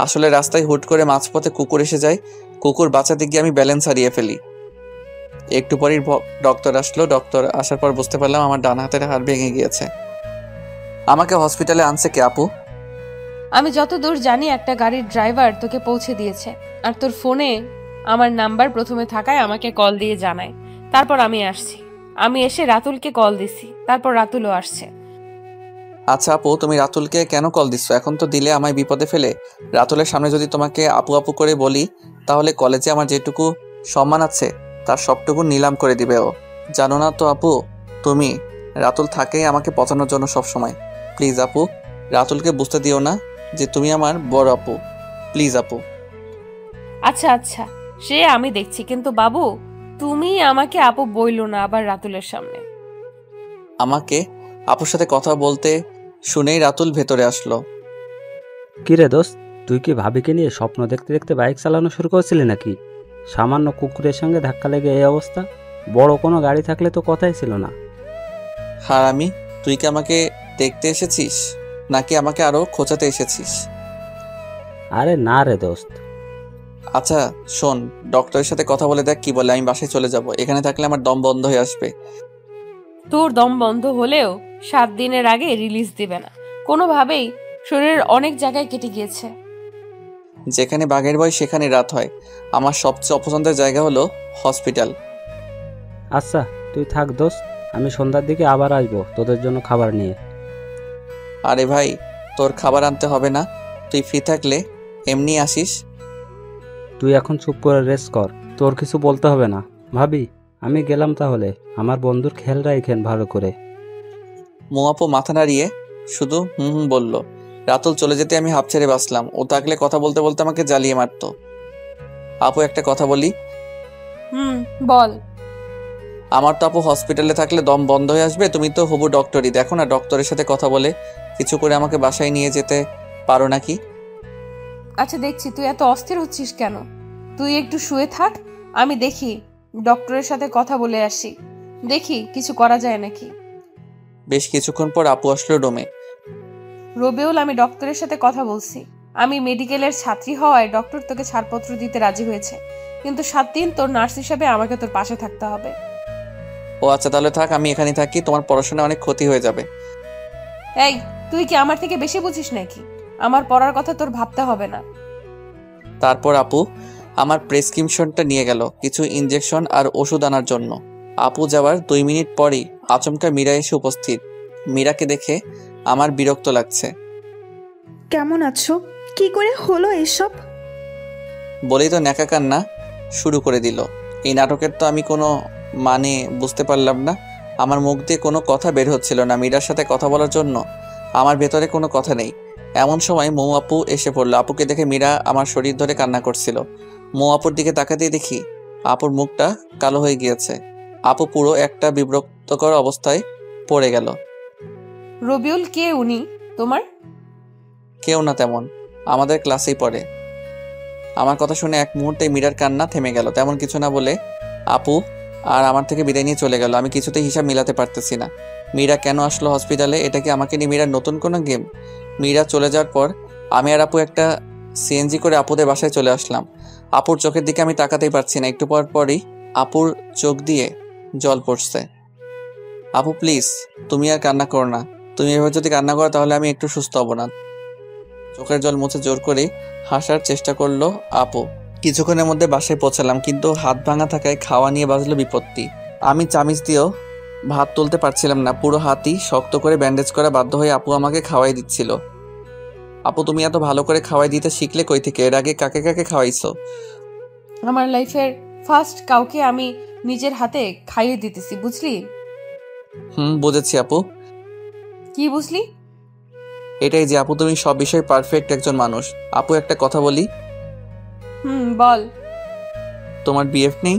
আসলে রাস্তায় হুট করে মাঝপথে কুকুর এসে যায়। কুকুর বাঁচাতে গিয়ে আমি ব্যালেন্স হারিয়ে ফেলি। একটু পরেই ডক্টর আসলো। ডক্টর আসার পর বুঝতে পারলাম আমার ডান হাতের হাড় ভেঙে গিয়েছে। আমাকে হসপিটালে আনছে কে আপু? আমি যতদূর জানি একটা গাড়ির ড্রাইভার তোকে পৌঁছে দিয়েছে, আর তোর ফোনে আমার নাম্বার প্রথমে থাকায় আমাকে কল দিয়ে জানায়। তারপর আমি আসছি। আমি এসে রাতুলকে কল দিছি, তারপর রাতুলও আসছে। আচ্ছা আপু, তুমি রাতুলকে কেন কল দিচ্ছ? এখন তো দিলে আমায় বিপদে ফেলে। রাতুলের সামনে যদি তোমাকে আপু আপু করে বলি, তাহলে কলেজে আমার যেটুকু সম্মান আছে তার সবটুকু নিলাম করে দিবে ও। জানো না তো আপু, তুমি রাতুল থাকেই আমাকে পচানোর জন্য সবসময়। প্লিজ আপু, রাতুলকে বুঝতে দিও না যে তুমি আমার বড় আপু। প্লিজ আপু। আচ্ছা আচ্ছা, সে আমি দেখছি, কিন্তু বাবু তুমি আমাকে আপু বইলো না আবার রাতুলের সামনে। আমাকে আপুর সাথে কথা বলতে শুনেই রাতুল ভেতরে আসলো। কিরে দোস্ত, তুই কি ভাবিকে নিয়ে স্বপ্ন দেখতে দেখতে বাইক চালানো শুরু করেছিলি নাকি? সামান্য কুকুরের সঙ্গে ধাক্কা লেগে এই অবস্থা। বড় কোনো গাড়ি থাকলে তো কথাই ছিল না। হারামি, তুই কি আমাকে দেখতে এসেছিস নাকি আমাকে আরো খোঁচাতে এসেছিস? আরে না রে দোস্ত। আচ্ছা শোন, ডক্টরের সাথে কথা বলে দেখ কি বলে। আমি বাসায় চলে যাব, এখানে থাকলে আমার দম বন্ধ হয়ে আসবে। তোর দম বন্ধ হলেও 7 দিনের আগে রিলিজ দিবে না, কোনোভাবেই শরীরের অনেক জায়গায় কেটে গিয়েছে। যেখানে বাঘের ভয় সেখানে রাত হয়। আমার সবচেয়ে অপছন্দের জায়গা হলো হসপিটাল। আচ্ছা তুই থাক দোস্ত, আমি সন্ধ্যার দিকে আবার আসবো তোদের জন্য খাবার নিয়ে। আরে ভাই, তোর খাবার আনতে হবে না, তুই ফ্রি থাকলে এমনি আসিস। তুই এখন চুপ করে রেস্ট কর, তোর কিছু বলতে হবে না। ভাবি আমি গেলাম তাহলে, আমার বন্ধুর খেয়াল রাখেন ভালো করে। মোয়াপো মাথা নাড়িয়ে শুধু হুম হুম বলল। রাতুল চলে যেতে আমি হাঁপ ছেড়ে বাঁচলাম। ও থাকলে কথা বলতে বলতে আমাকে জ্বালিয়ে মারতো। আপু একটা কথা বলি? বল। আমার তো আপু হসপিটালে থাকলে দম বন্ধ হয়ে আসবে। তুমি তো হবু ডক্টরই, দেখো না ডক্টরের সাথে কথা বলে কিছু করে আমাকে বাসায় নিয়ে যেতে পারো নাকি? আচ্ছা দেখছি তুই এত অস্থির হচ্ছিস কেন। তুই একটু শুয়ে থাক, আমি দেখি ডক্টরের সাথে কথা বলে আসি, দেখি কিছু করা যায় নাকি। বেশ কিছুক্ষণ পর আপু আসলো রুমে। রবিউল, আমি ডক্টরের সাথে কথা বলছি। আমি মেডিকেলের ছাত্রী হওয়ায় ডক্টর তোকে ছাড়পত্র দিতে রাজি হয়েছে, কিন্তু 7 দিন তোর নার্স হিসেবে আমাকে তোর পাশে থাকতে হবে। ও আচ্ছা, তাহলে থাক, আমি এখানে থাকি, তোমার পড়াশোনা অনেক ক্ষতি হয়ে যাবে। এই তুই কি আমার থেকে বেশি বুঝিস নাকি? আমার পড়ার কথা তোর ভাবতে হবে না। তারপর আপু আমার প্রেসক্রিপশনটা নিয়ে গেল কিছু ইনজেকশন আর ওষুধ আনার জন্য। আপু যাওয়ার 2 মিনিট পরই আচমকা মীরা এসে উপস্থিত। মীরাকে দেখে আমার বিরক্ত লাগছে। কেমন আছো? কি করে হলো এসব? বলেই তো ন্যাকা কান্না শুরু করে দিল। এই নাটকের তো আমি কোনো মানে বুঝতে পারলাম না। আমার মুখ দিয়ে কোনো কথা বের হচ্ছিল না মীরার সাথে কথা বলার জন্য। আমার ভেতরে কোনো কথা নেই। এমন সময় মৌ আপু এসে পড়লো। আপুকে দেখে মীরা আমার শরীর ধরে কান্না করছিল। মৌ আপুর দিকে তাকাতেই দেখি আপুর মুখটা কালো হয়ে গিয়েছে। আপু পুরো একটা বিব্রতকর অবস্থায় পড়ে গেল। রবিউল, কে উনি তোমার? কেউ না তেমন, আমাদের ক্লাসেই পড়ে। আমার কথা শুনে এক মুহূর্তে মীরার কান্না থেমে গেল। তেমন কিছু না বলে আপু আর আমার থেকে বিদায় নিয়ে চলে গেল। আমি কিছুতেই হিসাব মিলাতে পারতেছি না। মীরা কেন আসলো হসপিটালে? এটা কি আমাকে নিয়ে মীরার নতুন কোনো গেম? মীরা চলে যাওয়ার পর আমি আর আপু একটা সিএনজি করে আপুদের বাসায় চলে আসলাম। আপুর চোখের দিকে আমি তাকাতেই পারছি না। একটু পর পরই আপুর চোখ দিয়ে জল পড়ছে। আপু প্লিজ, তুমি আর কান্না করো না। তুমি এভাবে যদি কান্না করো তাহলে আমি একটু সুস্থ হব না। চোখের জল মুছে জোর করে হাসার চেষ্টা করলো আপু। কিছুক্ষণের মধ্যে বাসায় পৌঁছালাম, কিন্তু হাত ভাঙা থাকায় খাওয়া নিয়ে বাজলো বিপত্তি। আমি চামিচ দিয়েও ভাত তুলতে পারছিলাম না। পুরো হাতই শক্ত করে ব্যান্ডেজ করা বাধ্য হয়ে আপু আমাকে খাওয়াই দিচ্ছিল। আপু তুমি এত ভালো করে খাওয়াই দিতে শিখলে কই থেকে? এর আগে কাকে কাকে খাওয়াইছো? আমার লাইফের ফার্স্ট কাউকে আমি নিজের হাতে খাইয়ে দিতেছি, বুঝলি? বুঝেছি আপু। কি বুঝলি? এটাই যে আপু তুমি সব বিষয়ে পারফেক্ট একজন মানুষ। আপু একটা কথা বলি? বল। তোমার বিএফ নেই?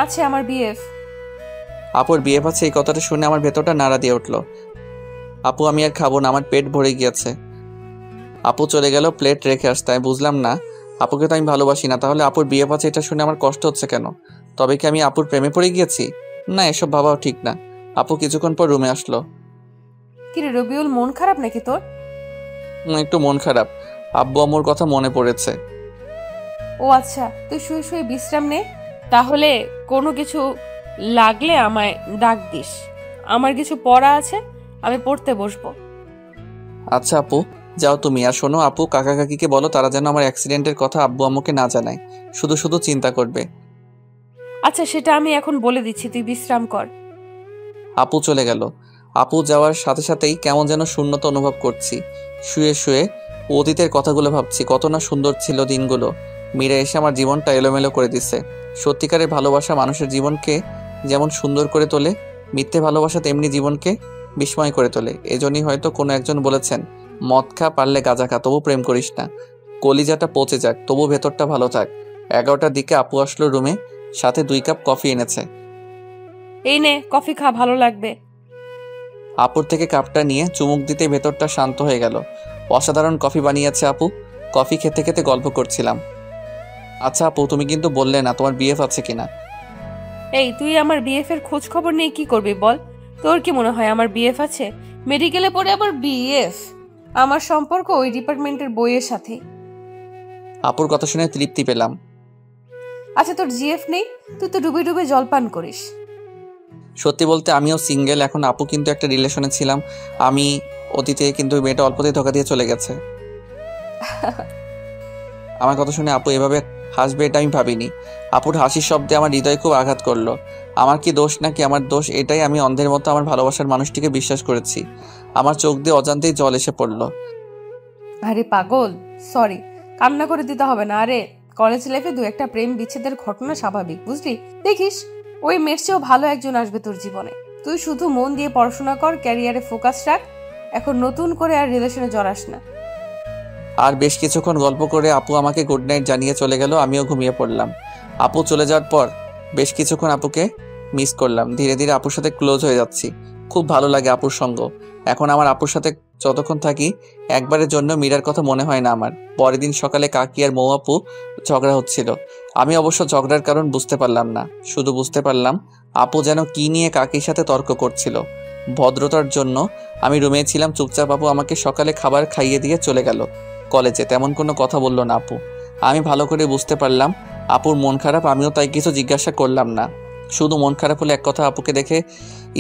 আছে আমার বিএফ। আপুর বিএফ আছে এই কথাটা শুনে আমার ভেতরটা নাড়া দিয়ে উঠলো। আপু আমি আর খাবো না, আমার পেট ভরে গিয়েছে। আপু চলে গেল প্লেট রেখে আসতে। আমি বুঝলাম না, আপুকে তো আমি ভালোবাসি না, তাহলে আপুর বিএফ আছে এটা শুনে আমার কষ্ট হচ্ছে কেন? তবে কি আমি আপুর প্রেমে পড়ে গিয়েছি? না, এসব ভাবাও ঠিক না। আপু কিছুক্ষণ পর রুমে আসলো। কিরে রবিউল, মন খারাপ নাকি তোর? একটু মন খারাপ, আব্বু আম্মুর কথা মনে পড়েছে। ও আচ্ছা, তুই শুয়ে শুয়ে বিশ্রাম নে। তাহলে কোনো কিছু লাগলে আমায় ডাক দিস। আমার কিছু পড়া আছে, আমি পড়তে বসবো। আচ্ছা আপু, যাও তুমি। আর শোনো আপু, কাকা কাকিকে বলো তারা যেন আমার অ্যাক্সিডেন্টের কথা আব্বু আম্মুকে না জানায়, শুধু শুধু চিন্তা করবে। আচ্ছা সেটা আমি এখন বলে দিচ্ছি, তুই বিশ্রাম কর। আপু চলে গেল। আপু যাওয়ার সাথে সাথেই কেমন যেন শূন্যতা অনুভব করছি। শুয়ে শুয়ে অতীতের কথাগুলো ভাবছি, কত না সুন্দর ছিল দিনগুলো। মীরা এসে আমার জীবনটা এলোমেলো করে দিচ্ছে। সত্যিকারের ভালোবাসা মানুষের জীবনকে যেমন সুন্দর করে তোলে, মিথ্যে ভালোবাসা তেমনি জীবনকে বিস্ময় করে তোলে। এজন্যই হয়তো কোনো একজন বলেছেন, মদ খা, পারলে গাঁজা খা, তবু প্রেম করিস না। কলিজাটা পচে যাক, তবু ভেতরটা ভালো থাক। 11টার দিকে আপু আসলো রুমে, সাথে 2 কাপ কফি এনেছে। এই নে কফি খা, ভালো লাগবে। আপুর থেকে কাপটা নিয়ে চুমুক দিতে ভেতরটা শান্ত হয়ে গেল। অসাধারণ কফি বানিয়েছে আপু। কফি খেতে খেতে গল্প করছিলাম। আচ্ছা আপু, তুমি কিন্তু বললে না তোমার বিএফ আছে কিনা? এই তুই আমার বিএফ এর খোঁজ খবর নিয়ে কি করবি বল? তোর কি মনে হয় আমার বিএফ আছে? মেডিকেলে পড়ে আবার বিএফ? আমার সম্পর্ক ওই ডিপার্টমেন্টের বইয়ের সাথে। আপুর কথা শুনে তৃপ্তি পেলাম। আচ্ছা তোর জিএফ নেই? তুই তো ডুবে ডুবে জলপান করিস। সত্যি বলতে আমিও সিঙ্গেল এখন। আপু কিন্তু একটা রিলেশনে ছিলাম। আমি অতীতে, কিন্তু ওই মেয়েটা অল্পতেই ধোকা দিয়ে চলে গেছে। আমার কথা শুনে আপু এভাবে হাসবে এটা আমি ভাবিনি। আপুর হাসির শব্দে আমার হৃদয় খুব আঘাত করলো। আমার কি দোষ নাকি আমার দোষ এটাই, আমি অন্ধের মতো আমার ভালোবাসার মানুষটিকে বিশ্বাস করেছি। আমার চোখ দিয়ে অজান্তেই জল এসে পড়লো। আরে পাগল, সরি, কান্না করে দিতে হবে না। আরে কলেজ লাইফে দু একটা প্রেম বিচ্ছেদের ঘটনা স্বাভাবিক, বুঝলি? দেখিস ওই মেয়ের চেয়েও ভালো একজন আসবে তোর জীবনে। তুই শুধু মন দিয়ে পড়াশোনা কর, ক্যারিয়ারে ফোকাস রাখ। এখন নতুন করে আর রিলেশনে জড়াস না। আর বেশ কিছুক্ষণ গল্প করে আপু আমাকে গুড নাইট জানিয়ে চলে গেল। আমিও ঘুমিয়ে পড়লাম। আপু চলে যাওয়ার পর বেশ কিছুক্ষণ আপুকে মিস করলাম। ধীরে ধীরে আপুর সাথে ক্লোজ হয়ে যাচ্ছি। খুব ভালো লাগে আপুর সঙ্গ। এখন আমার আপুর সাথে যতক্ষণ থাকি একবারের জন্য মীরার কথা মনে হয় না আমার। পরের দিন সকালে কাকি আর মৌ আপু ঝগড়া হচ্ছিল। আমি অবশ্য ঝগড়ার কারণ বুঝতে পারলাম না, শুধু বুঝতে পারলাম আপু যেন কি নিয়ে কাকির সাথে তর্ক করছিল। ভদ্রতার জন্য আমি রুমে ছিলাম চুপচাপ। আপু আমাকে সকালে খাবার খাইয়ে দিয়ে চলে গেল কলেজে। তেমন কোনো কথা বললো না আপু। আমি ভালো করে বুঝতে পারলাম আপুর মন খারাপ। আমিও তাই কিছু জিজ্ঞাসা করলাম না। শুধু মন খারাপ হলে এক কথা, আপুকে দেখে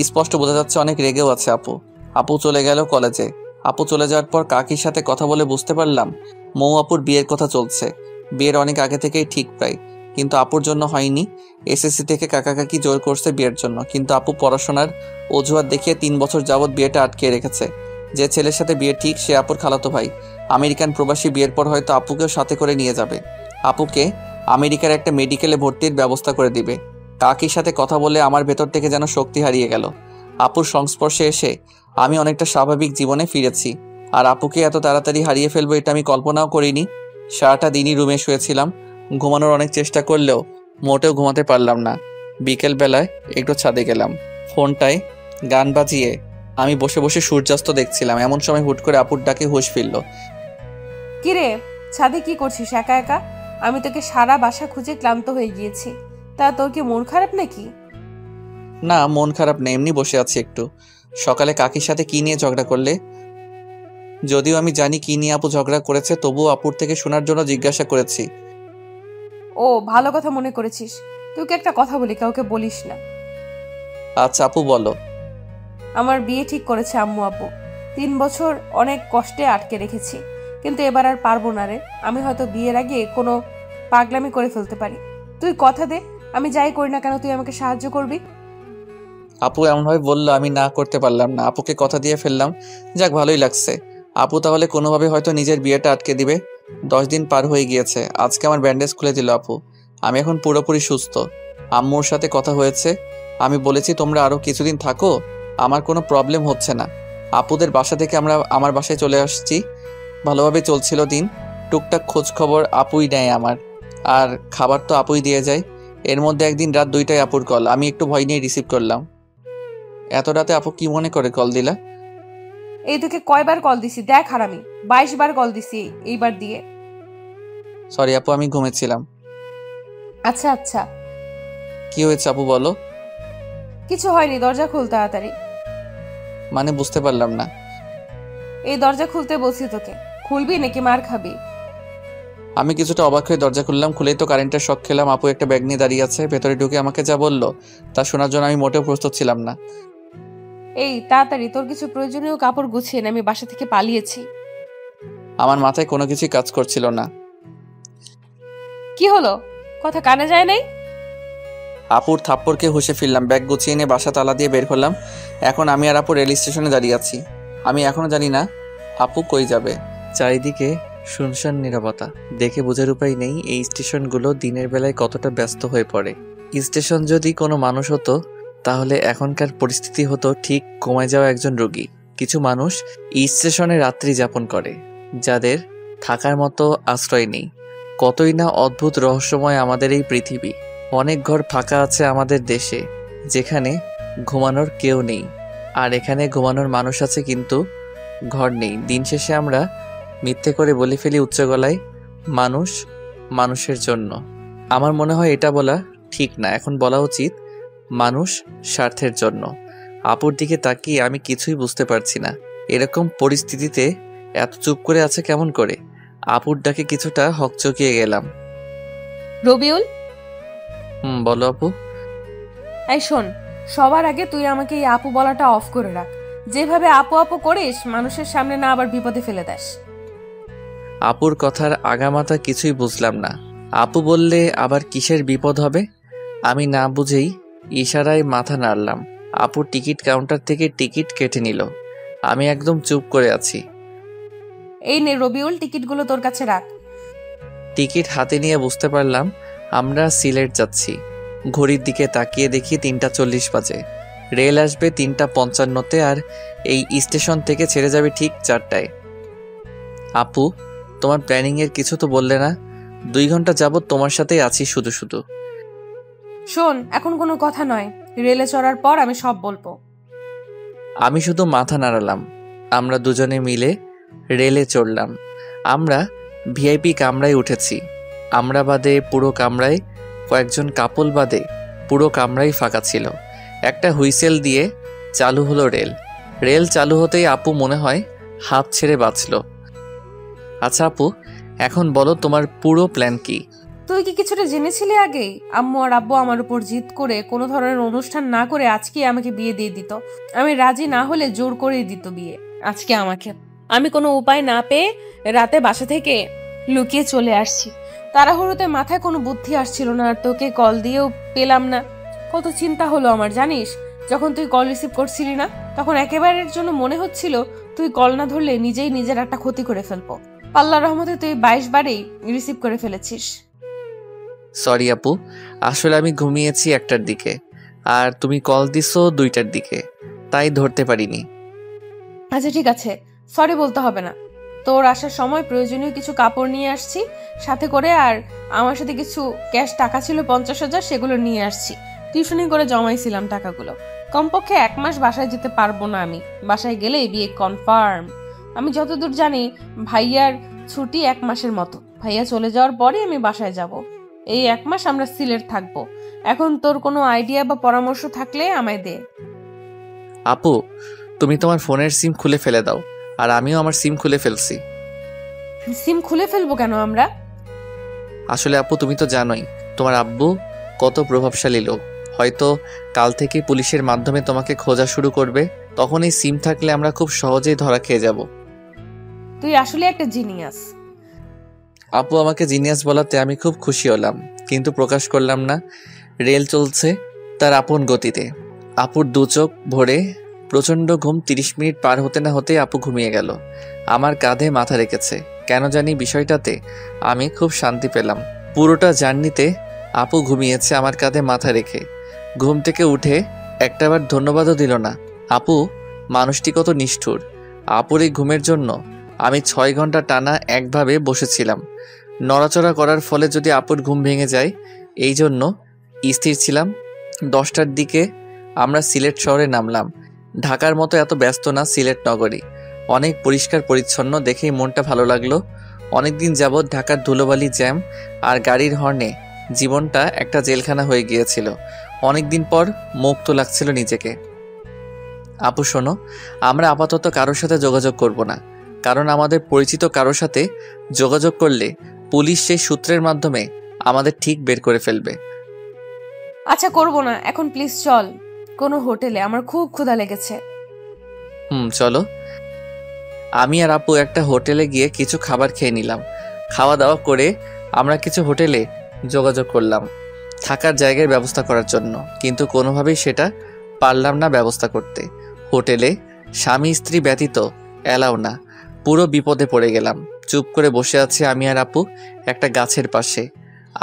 স্পষ্ট বোঝা যাচ্ছে অনেক রেগেও আছে আপু। আপু চলে গেল কলেজে। আপু চলে যাওয়ার পর কাকির সাথে কথা বলে বুঝতে পারলাম মৌ আপুর বিয়ের কথা চলছে। বিয়ের অনেক আগে থেকেই ঠিক প্রায়, কিন্তু আপুর জন্য হয়নি। এসএসসি থেকে কাকা কাকি জোর করছে বিয়ের জন্য, কিন্তু আপু পড়াশোনার অজুহাত দেখিয়ে 3 বছর যাবৎ বিয়েটা আটকে রেখেছে। যে ছেলের সাথে বিয়ে ঠিক সে আপুর খালাতো ভাই, আমেরিকান প্রবাসী। বিয়ের পর হয়তো আপুকেও সাথে করে নিয়ে যাবে। আপুকে আমেরিকার একটা মেডিকেলে ভর্তির ব্যবস্থা করে দিবে। কাকির সাথে কথা বলে আমার ভেতর থেকে যেন শক্তি হারিয়ে গেল। আপুর সংস্পর্শে এসে আমি অনেকটা স্বাভাবিক জীবনে ফিরেছি। আর আপুকে এত তাড়াতাড়ি হারিয়ে ফেলবো এটা আমি কল্পনাও করিনি। সারাটা দিনই রুমে শুয়েছিলাম। ঘুমানোর অনেক চেষ্টা করলেও মোটেও ঘুমাতে পারলাম না। বিকেল বেলায় একটু ছাদে গেলাম। ফোনটায় গান বাজিয়ে আমি বসে বসে সূর্যাস্ত দেখছিলাম। এমন সময় হুট করে আপুর ডাকে হুঁশ ফিরল। কিরে, ছাদে কি করছিস একা একা? আমি তোকে সারা বাসা খুঁজে ক্লান্ত হয়ে গিয়েছি। তা তোর কি মন খারাপ নাকি? না, মন খারাপ নেই, এমনি বসে আছি একটু। সকালে কাকির সাথে কি নিয়ে ঝগড়া করলে? যদিও আমি জানি কি নিয়ে আপু ঝগড়া করেছে, তবুও আপুর থেকে শোনার জন্য জিজ্ঞাসা করেছি। ও, ভালো কথা মনে করেছিস। তোকে একটা কথা বলি, কাউকে বলিস না। আচ্ছা আপু বলো। আমার বিয়ে ঠিক করেছে আম্মু আব্বু। 3 বছর অনেক কষ্টে আটকে রেখেছি, কিন্তু এবার আর পারবো না রে। আমি হয়তো বিয়ের আগে কোনো পাগলামি করে ফেলতে পারি। তুই কথা দে, আমি যাই করি না কেন তুই আমাকে সাহায্য করবি। আপু এমনভাবে বললো আমি না করতে পারলাম না। আপুকে কথা দিয়ে ফেললাম। যাক, ভালোই লাগছে। আপু তাহলে কোনোভাবে হয়তো নিজের বিয়েটা আটকে দিবে। 10 দিন পার হয়ে গিয়েছে। আজকে আমার ব্যান্ডেজ খুলে দিল আপু। আমি এখন পুরোপুরি সুস্থ। আম্মুর সাথে কথা হয়েছে। আমি বলেছি তোমরা আরো কিছুদিন থাকো, আমার কোনো প্রবলেম হচ্ছে না। আপুদের বাসা থেকে আমরা আমার বাসায় চলে আসছি। ভালোভাবে চলছিল দিন। টুকটাক খোঁজ খবর আপুই নেয় আমার, আর খাবার তো আপুই দিয়ে যায়। এর মধ্যে একদিন রাত 2টায় আপুর কল। আমি একটু ভয় নিয়ে রিসিভ করলাম। এত রাতে আপু কি মনে করে কল দিলা? এই তোকে কয়বার কল দিছি দেখ হারামি, 22 বার কল দিছি এইবার দিয়ে। সরি আপু, আমি ঘুমেছিলাম। আচ্ছা আচ্ছা, কি হয়েছে আপু বলো। কিছু হয়নি, দরজা খুল তাড়াতাড়ি। মানে বুঝতে পারলাম না। এই দরজা খুলতে বলছি তোকে, খুলবি নাকি মার খাবি? আমি কিছুটা অবাক হয়ে দরজা খুললাম। খুলেই তো কারেন্টের শক খেলাম। আপু একটা ব্যাগ নিয়ে দাঁড়িয়ে আছে। ভেতরে ঢুকে আমাকে যা বললো তা শোনার জন্য আমি মোটেও প্রস্তুত ছিলাম না। এই তাড়াতাড়ি তোর কিছু প্রয়োজনীয় কাপড় গুছিয়ে নে, আমি বাসা থেকে পালিয়েছি। আমার মাথায় কোনো কিছুই কাজ করছিল না। কি হলো, কথা কানে যায় নাই? আপুর থাপ্পড়কে হুঁশে ফিরলাম। ব্যাগ গুছিয়ে নিয়ে বাসা তালা দিয়ে বের হলাম। এখন আমি আর আপু রেল স্টেশনে দাঁড়িয়ে আছি। আমি এখনো জানি না আপু কই যাবে। চারিদিকে শুনশান নীরবতা। দেখে বোঝার উপায় নেই এই স্টেশনগুলো দিনের বেলায় কতটা ব্যস্ত হয়ে পড়ে। স্টেশন যদি কোনো মানুষ হতো তাহলে এখনকার পরিস্থিতি হতো ঠিক কমে যাওয়া একজন রোগী। কিছু মানুষ স্টেশনে রাত্রি যাপন করে, যাদের থাকার মতো আশ্রয় নেই। কতই না অদ্ভুত রহস্যময় আমাদের এই পৃথিবী। অনেক ঘর ফাঁকা আছে আমাদের দেশে, যেখানে ঘুমানোর কেউ নেই। আর এখানে ঘুমানোর মানুষ আছে, কিন্তু ঘর নেই। দিন শেষে আমরা মিথ্যে করে বলে ফেলি উচ্চ গলায়, মানুষ মানুষের জন্য। আমার মনে হয় এটা বলা ঠিক না। এখন বলা উচিত মানুষ স্বার্থের জন্য। আপুর দিকে তাকিয়ে আমি কিছুই বুঝতে পারছি না। এরকম পরিস্থিতিতে এত চুপ করে আছে কেমন করে? আপুর ডাকে কিছুটা হকচকিয়ে গেলাম। রবিউল, বলো আপু। এই শোন, সবার আগে তুই আমাকে এই আপু বলাটা অফ করে রাখ। যেভাবে আপু আপু করিস মানুষের সামনে না আবার বিপদে ফেলে দেস। আপুর কথার আগামাথা কিছুই বুঝলাম না। আপু বললে আবার কিসের বিপদ হবে? আমি না বুঝেই ইশারায় মাথা নাড়লাম। আপু টিকিট কাউন্টার থেকে টিকিট কেটে নিল। আমি একদম চুপ করে আছি। এই নে রবিউল, টিকিটগুলো তোর কাছে রাখ। টিকিট হাতে নিয়ে বুঝতে পারলাম আমরা সিলেট যাচ্ছি। ঘড়ির দিকে তাকিয়ে দেখি 3:40 বাজে। রেল আসবে 3:55-তে আর এই স্টেশন থেকে ছেড়ে যাবে ঠিক 4টায়। আপু, তোমার প্ল্যানিংয়ের কিছু তো বললে না? 2 ঘন্টা যাবত তোমার সাথেই আছি শুধু শুধু। শোন, এখন কোনো কথা নয়, রেলে চড়ার পর আমি সব বলবো। আমি শুধু মাথা নাড়ালাম। আমরা দুজনে মিলে রেলে চড়লাম। আমরা ভিআইপি কামরায় উঠেছি। আমরা বাদে পুরো কামরায়, কয়েকজন কাপল বাদে পুরো কামরাই ফাঁকা ছিল। একটা হুইসেল দিয়ে চালু হলো রেল। রেল চালু হতেই আপু মনে হয় হাঁপ ছেড়ে বাঁচল। আচ্ছা আপু, এখন বলো তোমার পুরো প্ল্যান কি? তুই কি কিছুটা জেনেছিলি আগেই? আম্মু আর আব্বু আমার উপর জিদ করে কোনো ধরনের অনুষ্ঠান না করে আজকে আমাকে বিয়ে দিয়ে দিত। আমি রাজি না হলে জোর করেই দিত বিয়ে আজকে আমাকে। আমি কোনো উপায় না পেয়ে রাতে বাসা থেকে লুকিয়ে চলে আসছি। তাড়াহুড়োতে মাথায় কোনো বুদ্ধি আসছিল না, আর তোকে কল দিয়েও পেলাম না। কত চিন্তা হলো আমার জানিস। যখন তুই কল রিসিভ করছিলি না, তখন একেবারের জন্য মনে হচ্ছিল তুই কল না ধরলে নিজেই নিজের একটা ক্ষতি করে ফেলবো। আল্লাহর রহমতে তুই 22 বারেই রিসিভ করে ফেলেছিস। সরি আপু, আসলে আমি ঘুমিয়েছি 1টার দিকে আর তুমি কল দিছো 2টার দিকে, তাই ধরতে পারিনি। আচ্ছা ঠিক আছে, সরি বলতে হবে না। তোর আসার সময় প্রয়োজনীয় কিছু কাপড় নিয়ে আসছি সাথে করে, আর আমার সাথে কিছু ক্যাশ টাকা ছিল 50,000, সেগুলো নিয়ে আসছি। টিউশনি করে জমাইছিলাম টাকাগুলো। কমপক্ষে 1 মাস বাসায় যেতে পারবো না আমি। বাসায় গেলেই বিয়ে কনফার্ম। আমি যতদূর জানি ভাইয়ার ছুটি 1 মাসের মতো। ভাইয়া চলে যাওয়ার পরে আমি বাসায় যাব। এই 1 মাস আমরা সিলেট থাকবো। এখন তোর কোনো আইডিয়া বা পরামর্শ থাকলে আমায় দে। আপু, তুমি তোমার ফোনের সিম খুলে ফেলে দাও, আর আমিও আমার সিম খুলে ফেলছি। সিম খুলে ফেলবো কেন আমরা? আসলে আপু, তুমি তো জানোই তোমার আব্বু কত প্রভাবশালী লোক। হয়তো কাল থেকে পুলিশের মাধ্যমে তোমাকে খোঁজা শুরু করবে। তখন এই সিম থাকলে আমরা খুব সহজেই ধরা খেয়ে যাব। তুই আসলে একটা জিনিয়াস। আপু আমাকে জিনিয়াস বলাতে আমি খুব খুশি হলাম, কিন্তু প্রকাশ করলাম না। রেল চলছে তার আপন গতিতে। আপুর 2 চোখ ভরে প্রচণ্ড ঘুম। 30 মিনিট পার হতে না হতেই আপু ঘুমিয়ে গেল। আমার কাঁধে মাথা রেখেছে। কেন জানি বিষয়টাতে আমি খুব শান্তি পেলাম। পুরোটা জার্নিতে আপু ঘুমিয়েছে আমার কাঁধে মাথা রেখে। ঘুম থেকে উঠে একটাবার ধন্যবাদও দিল না। আপু মানুষটি কত নিষ্ঠুর। আপুর এই ঘুমের জন্য আমি 6 ঘন্টা টানা একভাবে বসেছিলাম। নড়াচড়া করার ফলে যদি আপুর ঘুম ভেঙে যায়, এই জন্য স্থির ছিলাম। 10টার দিকে আমরা সিলেট শহরে নামলাম। ঢাকার মতো এত ব্যস্ত না সিলেট নগরী। অনেক পরিষ্কার পরিচ্ছন্ন, দেখেই মনটা ভালো লাগলো। অনেকদিন যাবৎ ঢাকার ধুলোবালি, জ্যাম আর গাড়ির হর্নে জীবনটা একটা জেলখানা হয়ে গিয়েছিল। অনেকদিন পর মুক্ত লাগছিল নিজেকে। আপু শোনো, আমরা আপাতত কারোর সাথে যোগাযোগ করব না, কারণ আমাদের পরিচিত কারোর সাথে যোগাযোগ করলে পুলিশ সেই সূত্রের মাধ্যমে আমাদের ঠিক বের করে ফেলবে। আচ্ছা করব না, এখন প্লিজ চল কোনো হোটেলে, আমার খুব ক্ষুধা লেগেছে। চলো। আমি আর আপু একটা হোটেলে গিয়ে কিছু খাবার খেয়ে নিলাম। খাওয়া দাওয়া করে আমরা কিছু হোটেলে যোগাযোগ করলাম থাকার জায়গার ব্যবস্থা করার জন্য, কিন্তু কোনোভাবেই সেটা পারলাম না ব্যবস্থা করতে। হোটেলে স্বামী স্ত্রী ব্যতীত এলাও না। পুরো বিপদে পড়ে গেলাম। চুপ করে বসে আছি আমি আর আপু একটা গাছের পাশে।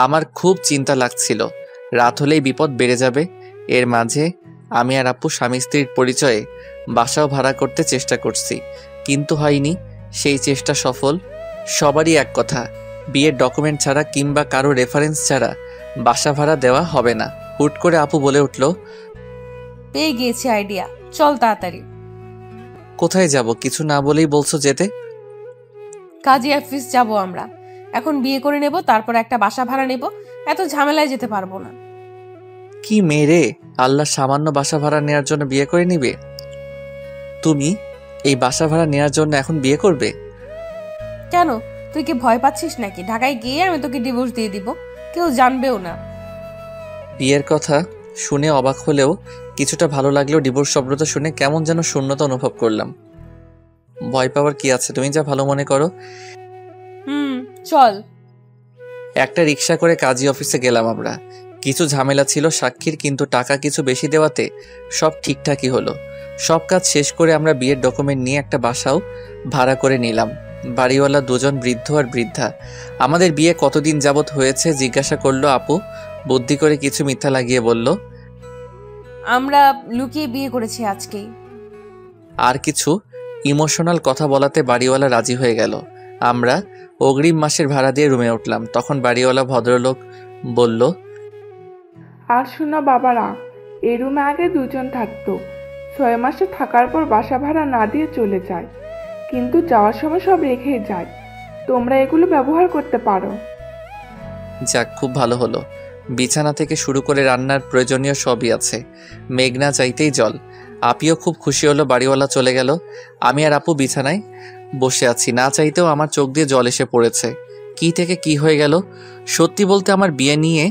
আমার খুব চিন্তা লাগছিল, রাত হলেই বিপদ বেড়ে যাবে। এর মাঝে আমি আর আপু স্বামী স্ত্রীর পরিচয়ে বাসাও ভাড়া করতে চেষ্টা করছি, কিন্তু হয়নি সেই চেষ্টা সফল। সবারই এক কথা, বিয়ের ডকুমেন্ট ছাড়া কিংবা কারো রেফারেন্স ছাড়া বাসা ভাড়া দেওয়া হবে না। হুট করে আপু বলে উঠল, পেয়ে গিয়েছি আইডিয়া, চল তাড়াতাড়ি। কোথায় যাব? কিছু না বলেই বলছো যেতে। কাজী অফিস যাব আমরা। এখন বিয়ে করে নেব, তারপর একটা বাসা ভাড়া নেব। এত ঝামেলায় যেতে পারবো না। কি মেরে আল্লাহ, সামান্য বাসা ভাড়া নেওয়ার জন্য বিয়ে করে নিবে? তুমি এই বাসা ভাড়া নেওয়ার জন্য এখন বিয়ে করবে? কেন, তুই কি ভয় পাচ্ছিস নাকি? ঢাকায় গিয়ে আমি তোকে ডিভোর্স দিয়ে দিব, কেউ জানবেও না। বিয়ের কথা শুনে অবাক হলেও কিছুটা ভালো লাগলেও ডিভোর্স শব্দটা শুনে কেমন যেন শূন্যতা অনুভব করলাম। ভয় পাওয়ার কি আছে, তুমি যা ভালো মনে করো। চল। একটা রিক্সা করে কাজী অফিসে গেলাম আমরা। কিছু ঝামেলা ছিল সাক্ষীর, কিন্তু টাকা কিছু বেশি দেওয়াতে সব ঠিকঠাকই হলো। সব কাজ শেষ করে আমরা বিয়ের ডকুমেন্ট নিয়ে একটা বাসাও ভাড়া করে নিলাম। বাড়িওয়ালা দুজন বৃদ্ধ আর বৃদ্ধা। আমাদের বিয়ে কতদিন যাবৎ হয়েছে জিজ্ঞাসা করলো আপু। বুদ্ধি করে কিছু মিথ্যা লাগিয়ে বলল, আমরা লুকিয়ে বিয়ে করেছি আজকেই। আর কিছু ইমোশনাল কথা বলাতে বাড়িওয়ালা রাজি হয়ে গেল। আমরা অগ্রিম মাসের ভাড়া দিয়ে রুমে উঠলাম। তখন বাড়িওয়ালা ভদ্রলোক বলল, আর শোনো বাবারা, এই রুমে আগে দুজন থাকতো, 6 মাসে থাকার পর বাসা ভাড়া না দিয়ে চলে যায়, কিন্তু যাওয়ার সময় সব রেখে যায়। তোমরা এগুলো ব্যবহার করতে পারো। যাক, খুব ভালো হলো। বিছানা থেকে শুরু করে রান্নার প্রয়োজনীয় সবই আছে। মেঘনা চাইতেই জল। আপিও খুব খুশি হলো। বাড়িওয়ালা চলে গেল। আমি আর আপু বিছানায় বসে আছি। না চাইতেও আমার চোখ দিয়ে জল এসে পড়েছে। কি থেকে কি হয়ে গেল। সত্যি বলতে আমার বিয়ে নিয়ে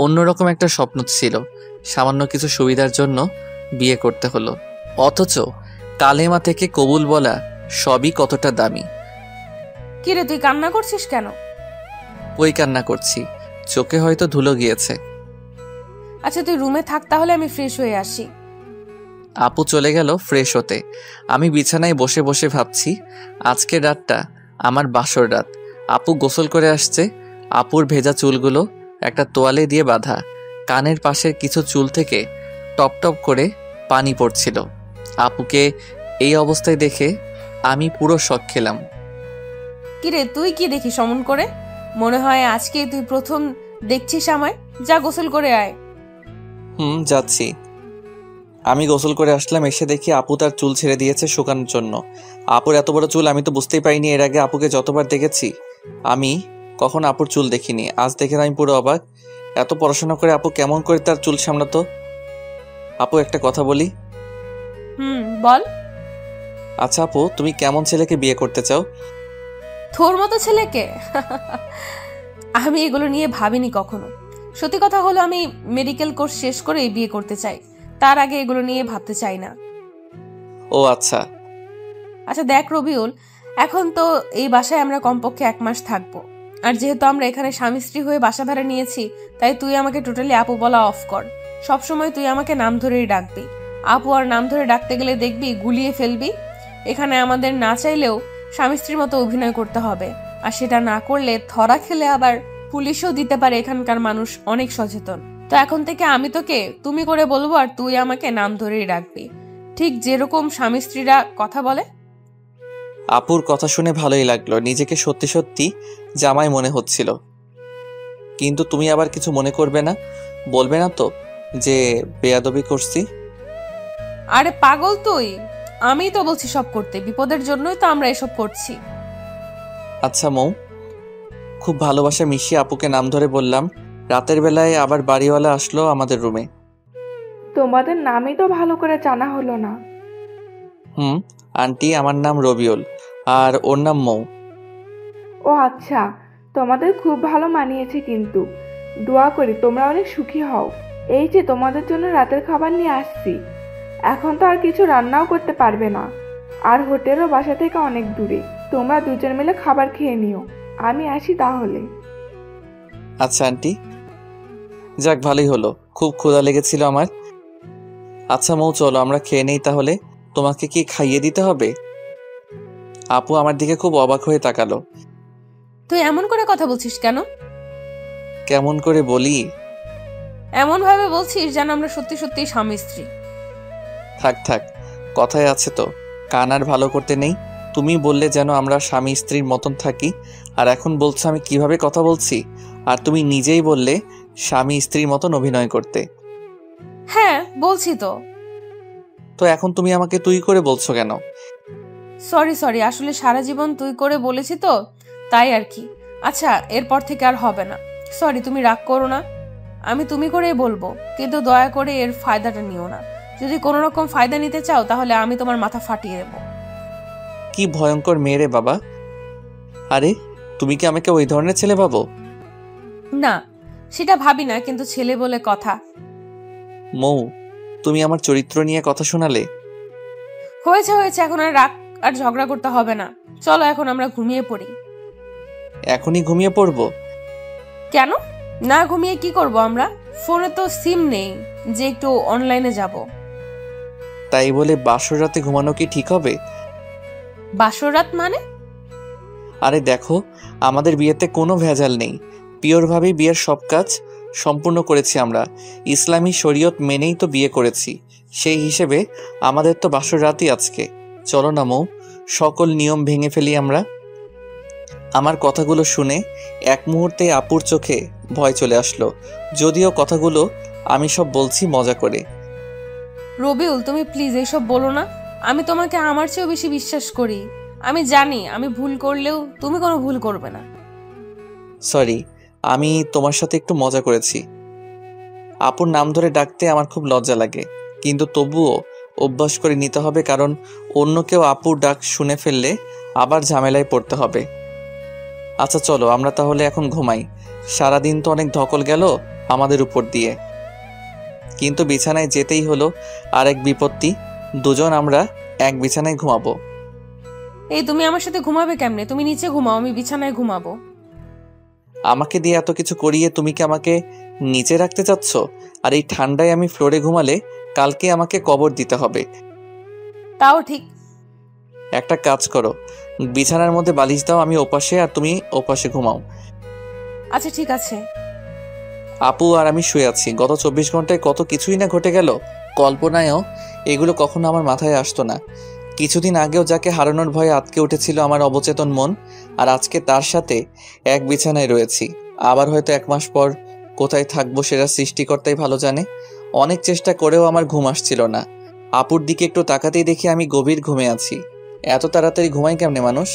অন্যরকম একটা স্বপ্ন ছিল। সামান্য কিছু সুবিধার জন্য বিয়ে করতে হলো, অথচ কালেমা থেকে কবুল বলা সবই কতটা দামি। কিরে, তুই কান্না করছিস কেন? কই কান্না করছি, চোখে হয়তো ধুলো গিয়েছে। আচ্ছা তুই রুমে থাক, তাহলে আমি ফ্রেশ হয়ে আসি। আপু চলে গেল ফ্রেশ হতে। আমি বিছানায় বসে বসে ভাবছি, আজকের রাতটা আমার বাসর রাত। আপু গোসল করে আসছে। আপুর ভেজা চুলগুলো একটা তোয়ালে দিয়ে বাঁধা। কানের পাশের কিছু চুল থেকে টপ টপ করে পানি পড়ছিল। আপুকে এই অবস্থায় দেখে আমি পুরো শক খেলাম। কিরে, তুই কি দেখিস অমন করে? মনে হয় আজকে তুই প্রথম দেখছিস আমায়। যা গোসল করে আয়। যাচ্ছি। আমি গোসল করে আসলাম। এসে দেখি আপু তার চুল ছেড়ে দিয়েছে শুকানোর জন্য। আপুর এত বড় চুল আমি তো বুঝতেই পারিনি। এর আগে আপুকে যতবার দেখেছি আমি কখন আপুর চুল দেখিনি। আজ দেখে আমি পুরো অবাক। এত পড়াশোনা করে আপু কেমন করে তার চুল সামলাতো? আপু, একটা কথা বলি। বল। আচ্ছা আপু, তুমি কেমন ছেলেকে বিয়ে করতে চাও? তোর মতো ছেলেকে? আমি এগুলো নিয়ে ভাবিনি কখনো। সত্যি কথা হলো, আমি মেডিকেল কোর্স শেষ করে বিয়ে করতে চাই। তার আগে এগুলো নিয়ে ভাবতে চাই না। ও আচ্ছা। আচ্ছা দেখ রবিউল, এখন তো এই বাসায় আমরা কমপক্ষে 1 মাস থাকবো। আর যেহেতু আমরা এখানে স্বামী স্ত্রী হয়ে বাসা ভাড়া নিয়েছি, তাই তুই আমাকে টোটালি আপু বলা অফ কর। সবসময় তুই আমাকে নাম ধরেই ডাকবি। আপু আর নাম ধরে ডাকতে গেলে দেখবি গুলিয়ে ফেলবি। এখানে আমাদের না চাইলেও স্বামী স্ত্রীর মতো অভিনয় করতে হবে। আর সেটা না করলে ধরা খেলে আবার পুলিশও দিতে পারে। এখানকার মানুষ অনেক সচেতন। তো এখন থেকে আমি তোকে তুমি করে বলবো, আর তুই আমাকে নাম ধরেই ডাকবি, ঠিক যেরকম স্বামী স্ত্রীরা কথা বলে। আপুর কথা শুনে ভালোই লাগলো। নিজেকে সত্যি সত্যি জামাই মনে হচ্ছিল। কিন্তু তুমি আবার কিছু মনে করবে না, বলবে না তো যে বেয়াদবি করছি? আরে পাগল তুই, আমি তো বলছি সব করতে। বিপদের জন্যই তো আমরা এসব করছি। আচ্ছা মৌ, খুব ভালোবাসা মিশিয়ে আপুকে নাম ধরে বললাম। রাতের বেলায় আবার বাড়িওয়ালা আসলো আমাদের রুমে। তোমাদের নামই তো ভালো করে জানা হলো না। আন্টি, আমার নাম রবিউল আর ওর নাম মৌ। ও আচ্ছা, তোমাদের খুব ভালো মানিয়েছে। কিন্তু দোয়া করি তোমরা অনেক সুখী হও। এই যে তোমাদের জন্য রাতের খাবার নিয়ে আসছি। এখন তো আর কিছু রান্নাও করতে পারবে না, আর হোটেলও বাসা থেকে অনেক দূরে। তোমরা দুজন মিলে খাবার খেয়ে নিও। আমি আসি তাহলে। আচ্ছা আন্টি। যাক, ভালোই হলো, খুব ক্ষুধা লেগেছিল আমার। আচ্ছা মৌ, চলো আমরা খেয়ে নেই তাহলে। তোমাকে কি খাইয়ে দিতে হবে? আপু আমার দিকে খুব অবাক হয়ে তাকালো। তুই এমন করে কথা বলছিস কেন? কেমন করে বলি? এমন ভাবে বলছিস যেন আমরা সত্যি সত্যি স্বামী স্ত্রী। থাক থাক, কথায় আছে তো, কান আর ভালো করতে নেই। তুমি বললে যেন আমরা স্বামী স্ত্রীর মতন থাকি, আর এখন বলছো আমি কিভাবে কথা বলছি। আর তুমি নিজেই বললে স্বামী স্ত্রীর মতন অভিনয় করতে। হ্যাঁ বলছি তো। তো এখন তুমি আমাকে তুই করে বলছো কেন? সরি, আসলে সারা জীবন তুই করে বলেছি তো, তাই আর কি। আচ্ছা, এরপর থেকে আর হবে না। সরি, তুমি রাগ করো না। আমি তুমি করেই বলবো, কিন্তু দয়া করে এর ফায়দাটা নিও না। যদি কোনো রকম ফায়দা নিতে চাও তাহলে আমি তোমার মাথা ফাটিয়ে দেবো। কি ভয়ঙ্কর মেয়ে রে বাবা। আরে তুমি কি আমাকে ওই ধরনের ছেলে ভাবো? না, সেটা ভাবি না, কিন্তু ছেলে বলে কথা। মৌ, তুমি আমার চরিত্র নিয়ে কথা শোনালে। হয়েছে হয়েছে, এখন আর রাগ আর ঝগড়া করতে হবে না। চলো এখন আমরা ঘুমিয়ে পড়ি। এখনই ঘুমিয়ে পড়বো? কেন, না ঘুমিয়ে কি করব আমরা? ফোনে তো সিম নেই যে একটু অনলাইনে যাব। তাই বলে বাসর রাতে ঘুমানো কি ঠিক হবে? বাসর রাত মানে? আরে দেখো, আমাদের বিয়েতে কোনো ভেজাল নেই, পিওরভাবেই বিয়ের সব কাজ সম্পূর্ণ করেছি আমরা। ইসলামী শরীয়ত মেনেই তো বিয়ে করেছি, সেই হিসেবে আমাদের তো বাসর রাতই আজকে। চলো না মৌ, সকল নিয়ম ভেঙে ফেলি আমরা। আমার কথাগুলো শুনে এক মুহূর্তে আপুর চোখে ভয় চলে আসলো, যদিও কথাগুলো আমি সব বলছি মজা করে। রবিউল, তুমি প্লিজ এইসব বলো না। আমি তোমাকে আমার চেয়েও বেশি বিশ্বাস করি। আমি জানি আমি ভুল করলেও তুমি কোনো ভুল করবে না। সরি, আমি তোমার সাথে একটু মজা করেছি। আপুর নাম ধরে ডাকতে আমার খুব লজ্জা লাগে, কিন্তু তবুও অভ্যাস করে নিতে হবে, কারণ অন্য কেউ আপুর ডাক শুনে ফেললে আবার ঝামেলায় পড়তে হবে। আচ্ছা চলো আমরা তাহলে এখন ঘুমাই, সারাদিন তো অনেক ধকল গেল আমাদের উপর দিয়ে। কিন্তু বিছানায় যেতেই হলো আর এক বিপত্তি, দুজন আমরা এক বিছানায় ঘুমাবো। এই তুমি আমার সাথে ঘুমাবে কেমনে? তুমি নিচে ঘুমাও, আমি বিছানায় ঘুমাবো। আমাকে দিয়ে এত কিছু করিয়ে তুমি কি আমাকে নিচে রাখতে চাচ্ছ? আর এই ঠান্ডায় আমি ফ্লোরে ঘুমালে কালকে আমাকে কবর দিতে হবে। তাও ঠিক। একটা কাজ করো, বিছানার মধ্যে বালিশ দাও, আমি ওপাশে আর তুমি ওপাশে ঘুমাও। আচ্ছা ঠিক আছে। আপু আর আমি শুয়ে আছি, গত 24 ঘন্টায় কত কিছুই না ঘটে গেল। কল্পনায়ও এগুলো কখনো আমার মাথায় আসতো না। কিছুদিন আগেও যাকে হারানোর ভয়ে আটকে উঠেছিল আমার অবচেতন মন, আর আজকে তার সাথে এক বিছানায় রয়েছি। আবার হয়তো 1 মাস পর কোথায় থাকবো সেটা সৃষ্টিকর্তাই ভালো জানে। অনেক চেষ্টা করেও আমার ঘুম আসছিল না। আপুর দিকে একটু তাকাতেই দেখি আমি গভীর ঘুমে আছি। এত তাড়াতাড়ি ঘুমাই কেমনে মানুষ?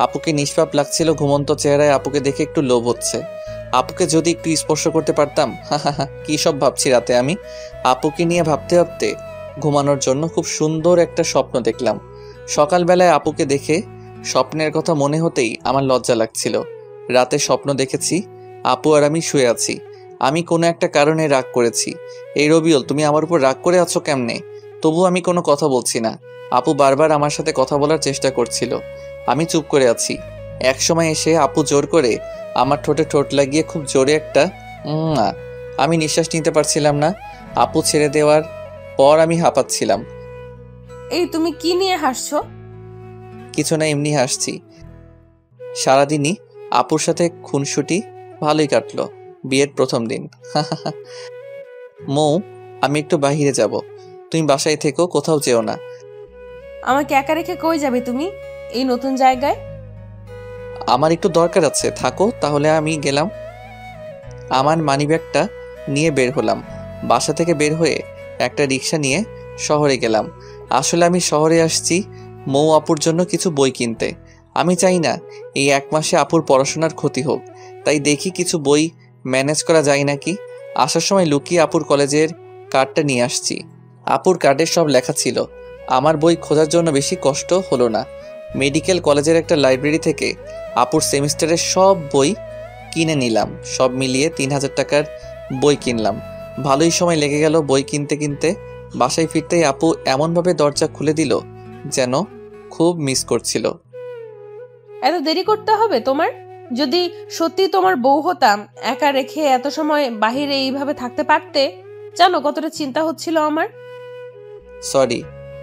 আপুকে নিষ্পাপ লাগছিল, ঘুমন্ত চেহারায় আপুকে দেখে একটু লোভ হচ্ছে। আপুকে যদি একটু স্পর্শ করতে পারতাম। কি সব ভাবছি রাতে আমি। আপুকে নিয়ে ভাবতে ভাবতে ঘুমানোর জন্য খুব সুন্দর একটা স্বপ্ন দেখলাম। সকালবেলায় আপুকে দেখে স্বপ্নের কথা মনে হতেই আমার লজ্জা লাগছিল। রাতে স্বপ্ন দেখেছি আপু আর আমি শুয়ে আছি। আমি কোনো একটা কারণে রাগ করেছি। এই রবিউল, তুমি আমার উপর রাগ করে আছো কেমনে? তবু আমি কোনো কথা বলছি না। আপু বারবার আমার সাথে কথা বলার চেষ্টা করছিল, আমি চুপ করে আছি। এক সময় এসে আপু জোর করে আমার ঠোঁটে ঠোঁট লাগিয়ে খুব জোরে একটা আমি নিঃশ্বাস নিতে পারছিলাম না। আপু ছেড়ে দেওয়ার পর আমি হাঁপাচ্ছিলাম। এই তুমি কি নিয়ে হাসছো? কিছু না, এমনি হাসছি। সারাদিনই আপুর সাথে খুনসুটি ভালোই কাটলো, বিয়ের প্রথম দিন। মৌ, আমি একটু বাহিরে যাব, তুমি বাসায় থেকো, কোথাও যেও না। আমাকে একা রেখে কই যাবে তুমি এই নতুন জায়গায়? আমার একটু দরকার আছে, থাকো তাহলে। আমি গেলাম। আমার মানিব্যাগটা নিয়ে বের হলাম। বাসা থেকে বের হয়ে একটা রিক্সা নিয়ে শহরে গেলাম। আসলে আমি শহরে আসছি মৌ আপুর জন্য কিছু বই কিনতে। আমি চাই না এই 1 মাসে আপুর পড়াশোনার ক্ষতি হোক, তাই দেখি কিছু বই ম্যানেজ করা যায় নাকি। আসার সময় লুকিয়ে আপুর কলেজের কার্ডটা নিয়ে আসছি। আপুর কার্ডে সব লেখা ছিল। আমার বই খোঁজার জন্য বেশি কষ্ট হলো না। মেডিকেল কলেজের একটা লাইব্রেরি থেকে আপুর সেমিস্টারের সব বই কিনে নিলাম। সব মিলিয়ে 3000 টাকার বই কিনলাম। ভালোই সময় লেগে গেল বই কিনতে কিনতে। বাসায় ফিরতেই আপু এমনভাবে দরজা খুলে দিল যেন খুব মিস করছিল। এত দেরি করতে হবে তোমার? যদি সত্যি তোমার বউ হতাম, একা রেখে এত সময় বাহিরে এইভাবে থাকতে পারতে? জানো কতটা চিন্তা হচ্ছিল আমার। সরি,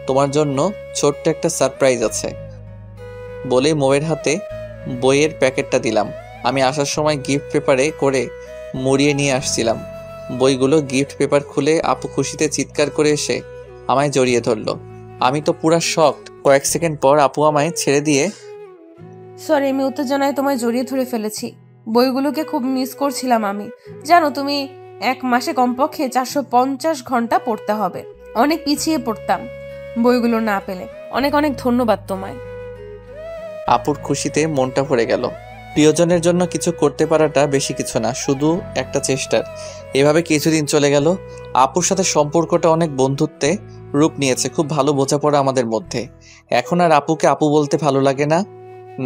তোমার জন্য ছোট্ট একটা সারপ্রাইজ আছে বলে মৌয়ের হাতে বইয়ের প্যাকেটটা দিলাম। আমি আসার সময় গিফট পেপারে করে মুড়িয়ে নিয়ে আসছিলাম। বইগুলো গিফট পেপার খুলে আপু খুশিতে চিৎকার করে এসে আমায় জড়িয়ে ধরলো। আমি তো পুরা শকড। কয়েক সেকেন্ড পর আপু আমায় ছেড়ে দিয়ে, সরি, আমি উত্তেজনায় তোমায় জড়িয়ে ধরে ফেলেছি। বইগুলোকে খুব মিস করছিলাম আমি। জানো তুমি 1 মাসে কমপক্ষে 450 ঘন্টা পড়তে হবে। অনেক পিছিয়ে পড়তাম বইগুলো না পেলে। অনেক অনেক ধন্যবাদ তোমায়। আপুর খুশিতে মনটা ভরে গেল। প্রিয়জনের জন্য কিছু করতে পারাটা বেশি কিছু না, শুধু একটা চেষ্টার। এভাবে কিছুদিন চলে গেল। আপুর সাথে সম্পর্কটা অনেক বন্ধুত্বে রূপ নিয়েছে, খুব ভালো বোঝাপড়া আমাদের মধ্যে। এখন আর আপুকে আপু বলতে ভালো লাগে না,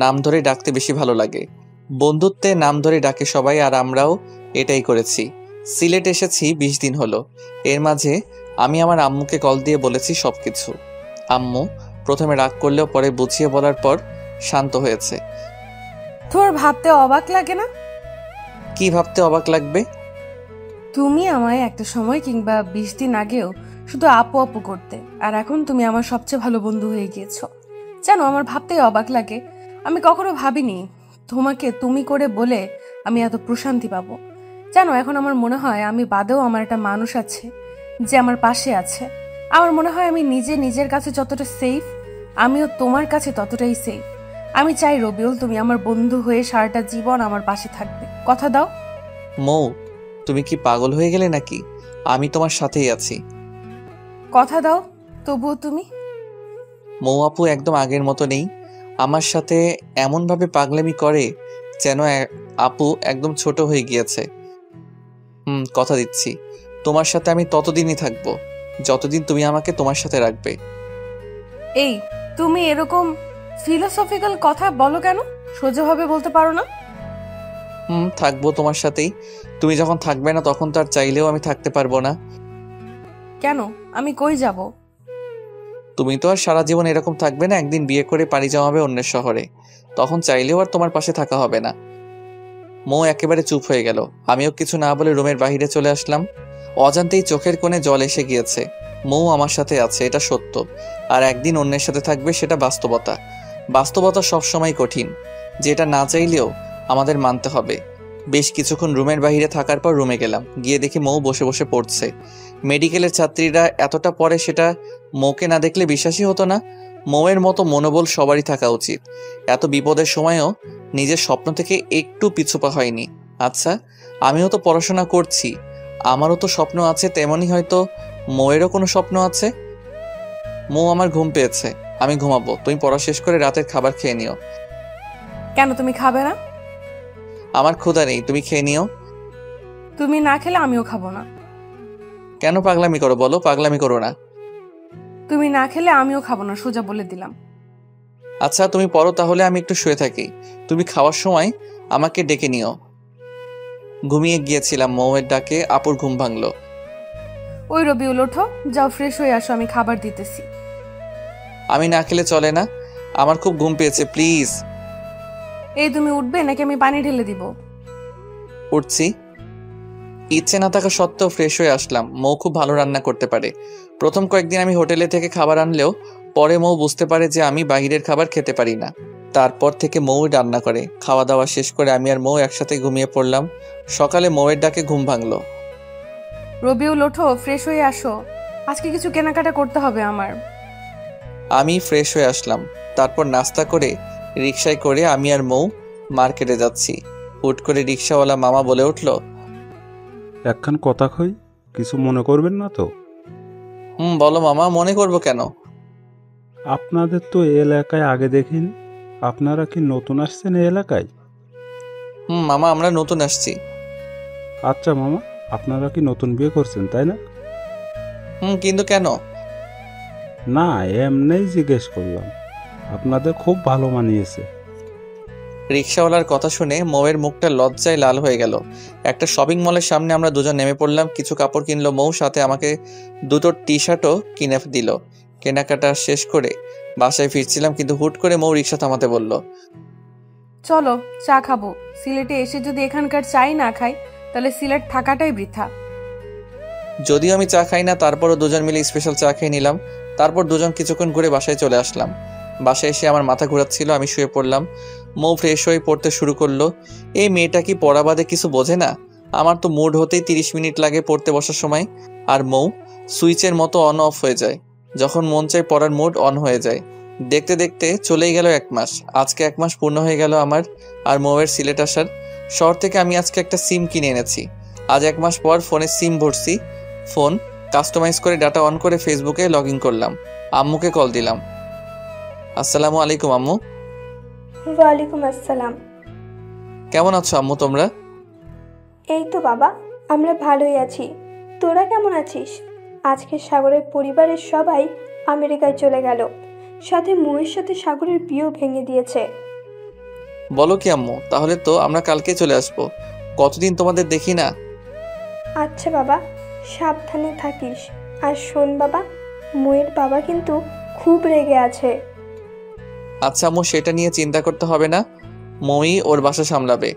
নাম ধরে ডাকতে বেশি ভালো লাগে। বন্ধুত্বে নাম ধরে ডাকে সবাই, আর আমরাও এটাই করেছি। সিলেট এসেছি 20 দিন হলো। এর মাঝে আমি আমার আম্মুকে কল দিয়ে বলেছি সবকিছু। আম্মু প্রথমে রাগ করলেও পরে বুঝিয়ে বলার পর শান্ত হয়েছে। তোর ভাবতে অবাক লাগে না? কি ভাবতে অবাক লাগবে? তুমি আমায় একটা সময় কিংবা 20 দিন আগেও শুধু আপু আপু করতে, আর এখন তুমি আমার সবচেয়ে ভালো বন্ধু হয়ে গিয়েছো। জানো, আমার ভাবতেই অবাক লাগে। আমি কখনো ভাবিনি তোমাকে তুমি করে বলে আমি এত প্রশান্তি পাবো। জানো, এখন আমার মনে হয় আমি বাদেও আমার একটা মানুষ আছে যে আমার পাশে আছে। আমার মনে হয় আমি নিজের কাছে যতটা সেফ, আমিও তোমার কাছে ততটাই সেফ। আমি চাই রবিউল, তুমি আমার বন্ধু হয়ে সারাটা জীবন আমার পাশে থাকবে। কথা দাও। মৌ, তুমি কি পাগল হয়ে গেলে নাকি? আমি তোমার সাথেই আছি। কথা দাও তবুও তুমি। মৌ আপু একদম আগের মতো নেই। আমার সাথে এমনভাবে পাগলামি করে যেন আপু একদম ছোট হয়ে গিয়েছে। কথা দিচ্ছি, তোমার সাথে আমি ততদিনই থাকবো যতদিন তুমি আমাকে তোমার সাথে রাখবে। এই, তুমি এরকম ফিলোসফিক্যাল কথা বলো কেন? সোজাভাবে বলতে পারো না? থাকবো তোমার সাথেই। তুমি যখন থাকবে না তখন তো আর চাইলেও আমি থাকতে পারবো না। কেন? আমি কই যাব? তুমি তো আর সারা জীবন এরকম থাকবে না। একদিন বিয়ে করে পাড়ি জমাবে অন্যের শহরে, তখন চাইলেও আর তোমার পাশে থাকা হবে না। মৌ একেবারে চুপ হয়ে গেল। আমিও কিছু না বলে রুমের বাহিরে চলে আসলাম। অজান্তেই চোখের কোণে জল এসে গিয়েছে। মৌ আমার সাথে আছে, এটা সত্য, আর একদিন অন্যের সাথে থাকবে, সেটা বাস্তবতা। বাস্তবতা সবসময় কঠিন, যেটা না চাইলেও আমাদের মানতে হবে। বেশ কিছুক্ষণ রুমের বাহিরে থাকার পর রুমে গেলাম। গিয়ে দেখি মৌ বসে বসে পড়ছে। মেডিকেলের ছাত্রীরা এতটা পড়ে সেটা মৌকে না দেখলে বিশ্বাসই হতো না। মৌয়ের মতো মনোবল সবারই থাকা উচিত। এত বিপদের সময়ও নিজের স্বপ্ন থেকে একটু পিছুপা হয়নি। আচ্ছা, আমিও তো পড়াশোনা করছি, আমারও তো স্বপ্ন আছে, তেমনই হয়তো মৌয়েরও কোনো স্বপ্ন আছে। মৌ, আমার ঘুম পেয়েছে, আমি ঘুমাবো। তুমি পড়া শেষ করে রাতের খাবার খেয়ে নিও। কেন, তুমি খাবে না? আমার ক্ষুধা নেই, তুমি খেয়ে নিও। তুমি না খেলে আমিও খাবো না। কেন পাগলামি করো বলো? পাগলামি করো না। তুমি না খেলে আমিও খাবো না, সোজা বলে দিলাম। আচ্ছা, তুমি পড়ো তাহলে, আমি একটু শুয়ে থাকি। তুমি খাওয়ার সময় আমাকে ডেকে নিও। ঘুমিয়ে গিয়েছিলাম, মৌয়ের ডাকে আপুর ঘুম ভাঙলো। ওই রবিউল, ওঠো, যাও ফ্রেশ হয়ে আসো, আমি খাবার দিতেছি। আমি না খেলে চলে না, আমার খুব ঘুম পেয়েছে, প্লিজ। এই, তুমি উঠবে নাকি আমি পানি ঢেলে দিব? উঠছি। ইচ্ছে না থাকা সত্ত্বেও ফ্রেশ হয়ে আসলাম। মৌ খুব ভালো রান্না করতে পারে। প্রথম কয়েকদিন আমি হোটেলে থেকে খাবার আনলেও পরে মৌ বুঝতে পারে যে আমি বাইরের খাবার খেতে পারি না। তারপর থেকে মৌ রান্না করে। খাওয়া দাওয়া শেষ করে আমি আর মৌ একসাথে ঘুমিয়ে পড়লাম। সকালে মৌয়ের ডাকে ঘুম ভাঙলো। রবিউল, ওঠো, ফ্রেশ হয়ে আসো, আজকে কিছু কেনাকাটা করতে হবে আমার। আমি ফ্রেশ হয়ে আসলাম। তারপর নাস্তা করে রিকশায় করে আমি আর মৌ মার্কেটে যাচ্ছি। হুট করে রিকশাওয়ালা মামা বলে উঠল, একখান কথা কই, কিছু মনে করবেন না তো? বলো মামা, মনে করবো কেন? আপনাদের তো এই এলাকায় আগে দেখিনি। আপনারা কি নতুন আসছেন এই এলাকায়? মামা, আমরা নতুন আসছি। আচ্ছা মামা, আপনারা কি নতুন বিয়ে করছেন তাই না? কিন্তু কেন? না, এমনিই জিজ্ঞেস করলাম। আপনাদের খুব ভালো মানিয়েছে। রিকশাওয়ালার কথা শুনে মৌয়ের মুখটা লজ্জায় লাল হয়ে গেল। একটা শপিং মলের সামনে আমরা দুজন নেমে পড়লাম। কিছু কাপড় কিনলো মৌ, সাথে আমাকে দুটো টি শার্টও কিনে দিল। কেনাকাটা শেষ করে বাসায় ফিরছিলাম, কিন্তু হুট করে মৌ রিকশা থামাতে বলল, চলো চা খাবো। সিলেটে এসে যদি এখানকার চাই না খাই তাহলে সিলেট থাকাটাই বৃথা। যদিও আমি চা খাই না, তারপরও দুজন মিলে স্পেশাল চা খেয়ে নিলাম। তারপর দুজন কিছুক্ষণ ঘুরে বাসায় চলে আসলাম। বাসায় এসে আমার মাথা ঘোরাচ্ছিল, আমি শুয়ে পড়লাম। মৌ ফ্রেশ হয়ে পড়তে শুরু করলো। এই মেয়েটা কি পড়া বাদে কিছু বোঝে না? আমার তো মুড হতেই 30 মিনিট লাগে পড়তে বসার সময়, আর মৌ সুইচের মতো অন অফ হয়ে যায়। যখন মন চায় পড়ার মুড অন হয়ে যায়। দেখতে দেখতে চলেই গেল 1 মাস। আজকে 1 মাস পূর্ণ হয়ে গেল আমার আর মৌয়ের সিলেট আসার। শহর থেকে আমি আজকে একটা সিম কিনে এনেছি। আজ 1 মাস পর ফোনে সিম ভরছি। ফোন কাস্টমাইজ করে ডাটা অন করে ফেসবুকে লগ ইন করলাম। আম্মুকে কল দিলাম। আসসালামু আলাইকুম আম্মু। ওয়ালাইকুম আসসালাম। কেমন আছো আম্মু তোমরা? এই তো বাবা, আমরা ভালোই আছি। তোরা কেমন আছিস? আজকে সাগরের পরিবারের সবাই আমেরিকায় চলে গেল, সাথে মৌয়ের সাথে সাগরের বিয়েও ভেঙে দিয়েছে। বলো কি আম্মু? তাহলে তো আমরা কালকে চলে আসবো। কতদিন তোমাদের দেখি না। আচ্ছা বাবা, সাবধানে থাকিস। আর শোন বাবা, মুয়ের বাবা কিন্তু খুব রেগে আছে। আচ্ছা আম্মু, সেটা নিয়ে চিন্তা করতে হবে না, মৌই ওর বাসা সামলাবে।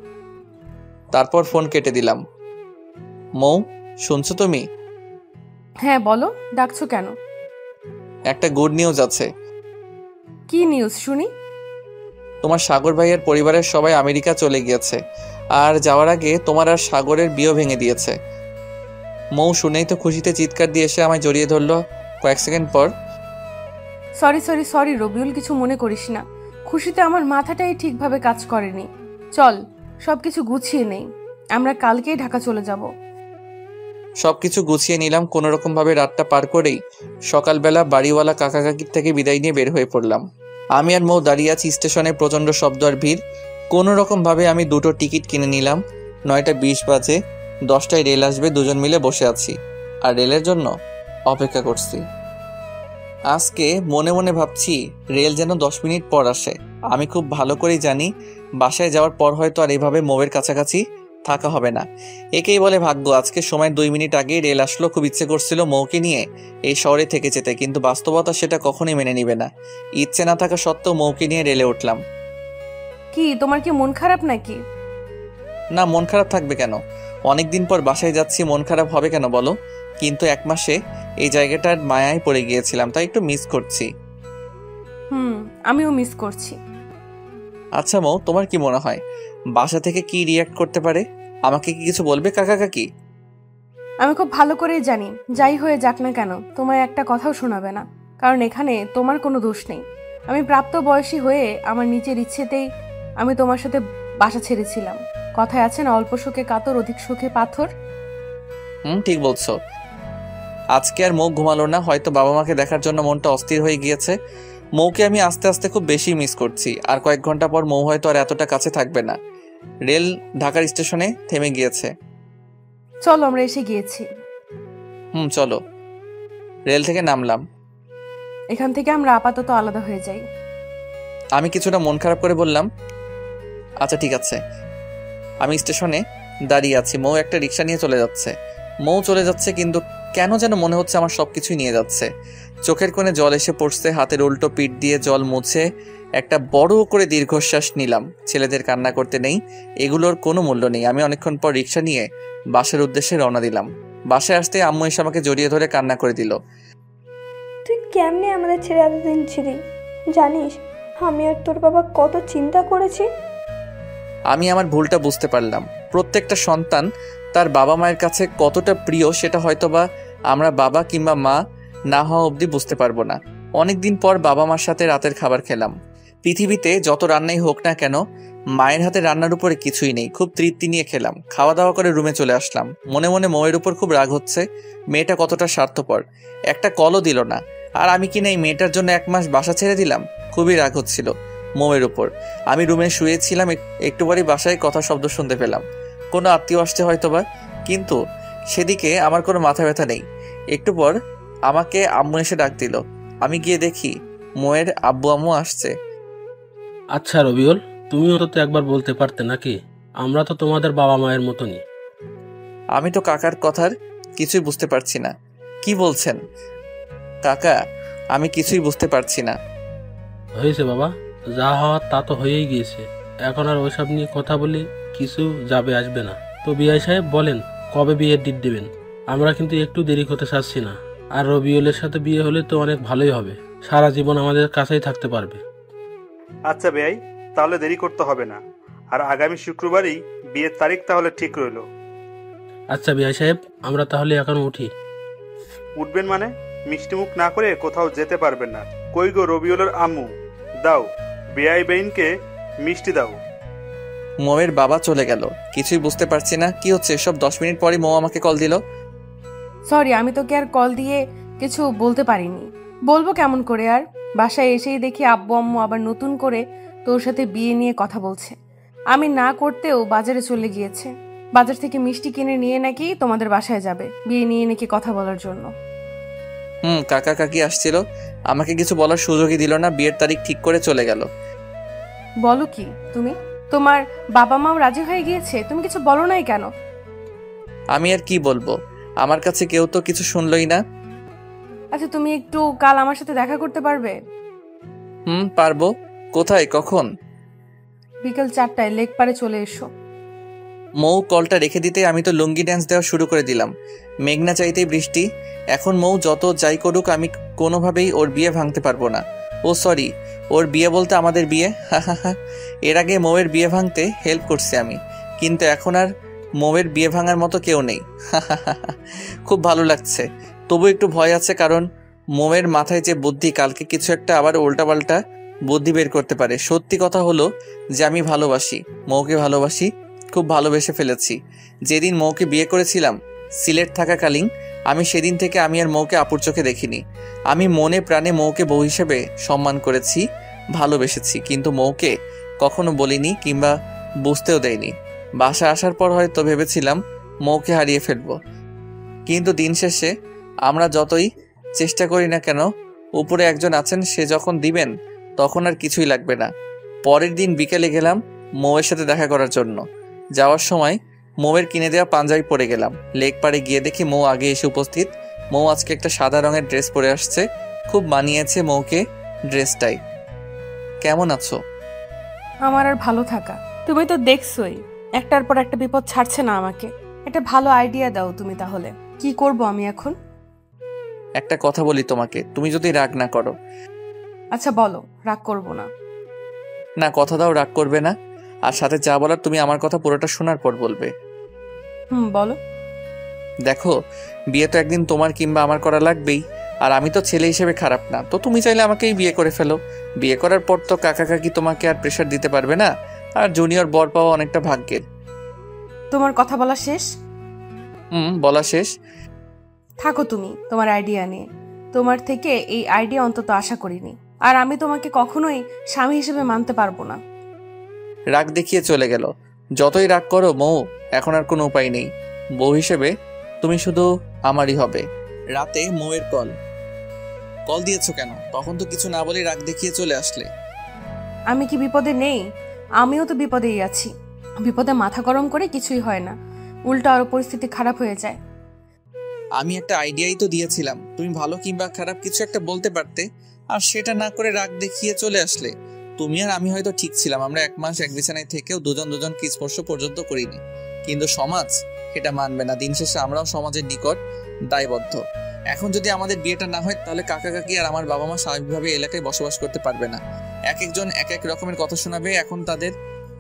তারপর ফোন কেটে দিলাম। মৌ, শুনছো তুমি? হ্যাঁ বলো, ডাকছো কেন? একটা গুড নিউজ আছে। কি নিউজ শুনি? তোমার সাগর ভাইয়ের পরিবারের সবাই আমেরিকা চলে গিয়েছে, আর যাওয়ার আগে তোমার আর সাগরের বিয়ে ভেঙে দিয়েছে। মৌ শুনেই তো খুশিতে চিৎকার দিয়ে এসে আমায় জড়িয়ে ধরলো। কয়েক সেকেন্ড পর, সরি সরি সরি রবিউল, কিছু মনে করিস না। খুশিতে আমার মাথাটাই ঠিকভাবে কাজ করেনি। চল সবকিছু গুছিয়ে নেই, আমরা কালকেই ঢাকা চলে যাব। সবকিছু গুছিয়ে নিলাম কোনোরকম ভাবে। রাতটা পার করেই সকালবেলা বাড়িওয়ালা কাকা কাকির থেকে বিদায় নিয়ে বের হয়ে পড়লাম। আমি আর মৌ দাঁড়িয়ে আছি স্টেশনে, প্রচণ্ড শব্দ আর ভিড়। কোনোরকম ভাবে আমি 2টো টিকিট কিনে নিলাম। 9টা 20 বাজে, 10টায় রেল আসবে। দুজন মিলে বসে আছি আর রেলের জন্য অপেক্ষা করছি। আজকে মনে মনে ভাবছি রেল যেন 10 মিনিট পর আসে। আমি খুব ভালো করেই জানি বাসায় যাওয়ার পর হয়তো আর এভাবে মৌয়ের কাছাকাছি থাকা হবে না। একেই বলে ভাগ্য। আজকে সময় 2 মিনিট আগেই রেল আসলো। খুব ইচ্ছে করছিল মৌকে নিয়ে এই শহরে থেকে যেতে, কিন্তু বাস্তবতা সেটা কখনোই মেনে নিবে না। ইচ্ছে না থাকা সত্ত্বেও মৌকে নিয়ে রেলে উঠলাম। কি তোমার কি মন খারাপ নাকি? না, মন খারাপ থাকবে কেন? অনেকদিন পর বাসায় যাচ্ছি, মন খারাপ হবে কেন বলো? কিন্তু 1 মাসে এই জায়গাটার মায়ায় পড়ে গিয়েছিলাম, তাই একটু মিস করছি। আমিও মিস করছি। আচ্ছা মৌ, তোমার কি মনে হয় বাসা থেকে কি রিয়াক্ট করতে পারে? আমাকে কি কিছু বলবে কাকা কাকি? আমি খুব ভালো করেই জানি যাই হয়ে যাক না কেন তোমায় একটা কথাও শোনাবে না, কারণ এখানে তোমার কোনো দোষ নেই। আমি প্রাপ্ত বয়সী হয়ে আমার নিজের ইচ্ছেতেই আমি তোমার সাথে বাসা ছেড়েছিলাম। কথায় আছে না, অল্প সুখে কাতর অধিক সুখে পাথর। ঠিক বলছো। আজকে আর মৌ ঘুমালো না, হয়তো বাবা মাকে দেখার জন্য মনটা অস্থির হয়ে গিয়েছে। মৌকে আমি আস্তে আস্তে খুব বেশি মিস করছি। আর কয়েক ঘন্টা পর মৌ হয়তো আর এতটা কাছে থাকবে না। রেল ঢাকার স্টেশনে থেমে গিয়েছে। চলো, আমরা এসে গিয়েছি। চলো। রেল থেকে নামলাম। এখান থেকে আমরা আপাতত আলাদা হয়ে যাই। আমি কিছুটা মন খারাপ করে বললাম, আচ্ছা ঠিক আছে। আমি স্টেশনে দাঁড়িয়ে আছি, মৌ একটা রিক্সা নিয়ে চলে যাচ্ছে। মৌ চলে যাচ্ছে, কিন্তু কেন যেন মনে হচ্ছে আমার সবকিছুই নিয়ে যাচ্ছে। চোখের কোণে জল এসে পড়ছে, হাতের উল্টো পিঠ দিয়ে জল মুছে একটা বড় করে দীর্ঘশ্বাস নিলাম। ছেলেদের কান্না করতে নেই, এগুলোর কোনো মূল্য নেই। আমি অনেকক্ষণ পর রিক্সা নিয়ে বাসার উদ্দেশ্যে রওনা দিলাম। বাসায় আসতে আম্মু এসে আমাকে জড়িয়ে ধরে কান্না করে দিল। তুই কেমনে আমাদের ছেড়ে এতদিন ছিলি? জানিস আমি আর তোর বাবা কত চিন্তা করেছি। আমি আমার ভুলটা বুঝতে পারলাম। প্রত্যেকটা সন্তান তার বাবা মায়ের কাছে কতটা প্রিয় সেটা হয়তোবা আমরা বাবা কিংবা মা না হওয়া অবধি বুঝতে পারবো না। অনেকদিন পর বাবা মার সাথে রাতের খাবার খেলাম। পৃথিবীতে যত রান্নাই হোক না কেন, মায়ের হাতে রান্নার উপরে কিছুই নেই। খুব তৃপ্তি নিয়ে খেলাম, খাওয়া দাওয়া করে রুমে চলে আসলাম। মনে মনে মৌয়ের উপর খুব রাগ হচ্ছে। মেয়েটা কতটা স্বার্থপর, একটা কলও দিল না। আর আমি কিনা এই মেয়েটার জন্য 1 মাস বাসা ছেড়ে দিলাম। খুবই রাগ হচ্ছিল মৌয়ের উপর। আমি রুমে শুয়েছিলাম, একটু পরই বাসায় কথা শব্দ শুনতে পেলাম। কোনো আত্মীয় আসছে হয়তোবা, কিন্তু সেদিকে আমার কোনো মাথা ব্যথা নেই। একটু পর আমাকে আম্মু এসে ডাক দিল। আমি গিয়ে দেখি মৌয়ের আব্বু আম্মু আসছে। আচ্ছা রবিউল, তুমিও তো একবার বলতে পারতে নাকি? আমরা তো তোমাদের বাবা মায়ের মতনই। আমি তো কাকার কথার কিছুই বুঝতে পারছি না। কি বলছেন কাকা? আমি কিছুই বুঝতে পারছি না। হয়েছে বাবা, যা হওয়ার তা তো হয়েই গিয়েছে। এখন আর ওইসব নিয়ে কথা বলি কিছু যাবে আসবে না। তো বিআই সাহেব বলেন কবে বিয়ের ডেট দেবেন? আমরা কিন্তু একটু দেরি করতে চাচ্ছি না। আর রবিউলের সাথে বিয়ে হলে তো অনেক ভালোই হবে, সারা জীবন আমাদের কাছেই থাকতে পারবে। আচ্ছা বেয়াই, তাহলে দেরি করতে হবে না। আর আগামী শুক্রবারই বিয়ের তারিখ তাহলে ঠিক রইল। আচ্ছা বিআই সাহেব, আমরা তাহলে এখন উঠি। উঠবেন মানে? মিষ্টি মুখ না করে কোথাও যেতে পারবেন না। কই গো রবিউলের আম্মু, দাও বেয়াই বেইনকে মিষ্টি দাও। মৌয়ের বাবা চলে গেল। কিছুই বুঝতে পারছি না কি হচ্ছে সব। 10 মিনিট পরই মৌ আমাকে কল দিল। সরি, আমি তোকে আর কল দিয়ে কিছু বলতে পারিনি। বলবো কেমন করে আর? বাসায় এসেই দেখি আব্বু আম্মু আবার নতুন করে তোর সাথে বিয়ে নিয়ে কথা বলছে। আমি না করতেও বাজারে চলে গিয়েছে। বাজার থেকে মিষ্টি কিনে নিয়ে নাকি তোমাদের বাসায় যাবে, বিয়ে নিয়ে নাকি কথা বলার জন্য। কাকা কাকি আসছিল, আমাকে কিছু বলার সুযোগই দিল না। বিয়ের তারিখ ঠিক করে চলে গেল। বলো কি তুমি? তোমার বাবা মাও রাজি হয়ে গিয়েছে, তুমি কিছু বলো নাই কেন? আমি আর কি বলবো, আমার কাছে কেউ তো কিছু শুনলই না। আচ্ছা, তুমি একটু কাল আমার সাথে দেখা করতে পারবে? পারবো। কোথায়, কখন? বিকেল 4টায় লেক পারে চলে এসো। মৌ কলটা রেখে দিতে আমি তো লুঙ্গি ড্যান্স দেওয়া শুরু করে দিলাম। মেঘনা চাইতেই বৃষ্টি। এখন মৌ যত যাই করুক, আমি কোনোভাবেই ওর বিয়ে ভাঙতে পারবো না। ও সরি, ওর বিয়ে বলতে আমাদের বিয়ে। এর আগে মৌয়ের বিয়ে ভাঙতে হেল্প করছি আমি, কিন্তু এখন আর মৌয়ের বিয়ে ভাঙার মতো কেউ নেই। খুব ভালো লাগছে, তবু একটু ভয় আছে, কারণ মৌয়ের মাথায় যে বুদ্ধি, কালকে কিছু একটা আবার উল্টাপাল্টা বুদ্ধি বের করতে পারে। সত্যি কথা হলো যে আমি ভালোবাসি, মৌকে ভালোবাসি, খুব ভালোবেসে ফেলেছি। যেদিন মৌকে বিয়ে করেছিলাম সিলেট থাকাকালীন, আমি সেদিন থেকে আমি আর মৌকে আপুর চোখে দেখিনি। আমি মনে প্রাণে মৌকে বউ হিসেবে সম্মান করেছি, ভালোবেসেছি, কিন্তু মৌকে কখনো বলিনি কিংবা বুঝতেও দেয়নি। বাসা আসার পর হয়তো ভেবেছিলাম মৌকে হারিয়ে ফেলবো, কিন্তু দিন শেষে আমরা যতই চেষ্টা করি না কেন, উপরে একজন আছেন, সে যখন দিবেন তখন আর কিছুই লাগবে না। পরের দিন বিকেলে গেলাম মৌয়ের সাথে দেখা করার জন্য। যাওয়ার সময় মৌয়ের কিনে দেওয়া পাঞ্জাবি পরে গেলাম। লেক পাড়ে গিয়ে দেখি মৌ আগে এসে উপস্থিত। মৌ আজকে একটা সাদা রঙের ড্রেস পরে আসছে, খুব মানিয়েছে মৌকে ড্রেসটাই। কেমন আছো? আমার আর ভালো থাকা, তুমি তো দেখছোই একটার পর একটা বিপদ ছাড়ছে না আমাকে। একটা ভালো আইডিয়া দাও তুমি, তাহলে কি করব আমি এখন? একটা কথা বলি তোমাকে, তুমি যদি রাগ না করো। আচ্ছা বলো, রাগ করব না। না, কথা দাও রাগ করবে না। আর সাথে যা বলার তুমি আমার কথা পুরোটা শোনার পর বলবে। বলো। দেখো, বিয়ে তো একদিন তোমার কিংবা আমার করা লাগবেই, আর আমি তো ছেলে হিসেবে খারাপ না, তো তুমি চাইলে আমাকেই বিয়ে করে ফেলো। বিয়ে করার পর তো কাকা কাকি তোমাকে আর প্রেশার দিতে পারবে না, আর জুনিয়র বর পাওয়া অনেকটা ভাগ্যের। তোমার কথা বলা শেষ? বলা শেষ। থাকো তুমি তোমার আইডিয়া নিয়ে। তোমার থেকে এই আইডিয়া অন্তত আশা করিনি, আর আমি তোমাকে কখনোই স্বামী হিসেবে মানতে পারবো না। রাগ দেখিয়ে চলে গেল। যতই রাগ করো মৌ, এখন আর কোনো উপায় নেই। বউ হিসেবে তুমি শুধু আমারই হবে। রাতে মৌয়ের কল দিয়েছো কেন? তখন তো কিছু না বলে রাগ দেখিয়ে চলে আসলে। আমি কি বিপদে নেই? আমিও তো বিপদেই আছি। বিপদে মাথা গরম করে কিছুই হয় না, উল্টো আরো পরিস্থিতি খারাপ হয়ে যায়। আমি একটা আইডিয়াই তো দিয়েছিলাম, তুমি ভালো কিংবা খারাপ কিছু একটা বলতে পারতে, আর সেটা না করে রাগ দেখিয়ে চলে আসলে। তুমি আর আমি হয়তো ঠিক ছিলাম, আমরা 1 মাস এক বিছানায় থেকেও দুজনকে স্পর্শ পর্যন্ত করিনি, কিন্তু সমাজ এটা মানবে না। দিন শেষে আমরাও সমাজের নিকট দায়বদ্ধ। এখন যদি আমাদের বিয়েটা না হয়, তাহলে কাকা কাকি আর আমার বাবা মা স্বাভাবিকভাবে এলাকায় বসবাস করতে পারবে না। এক একজন এক এক রকমের কথা শোনাবে।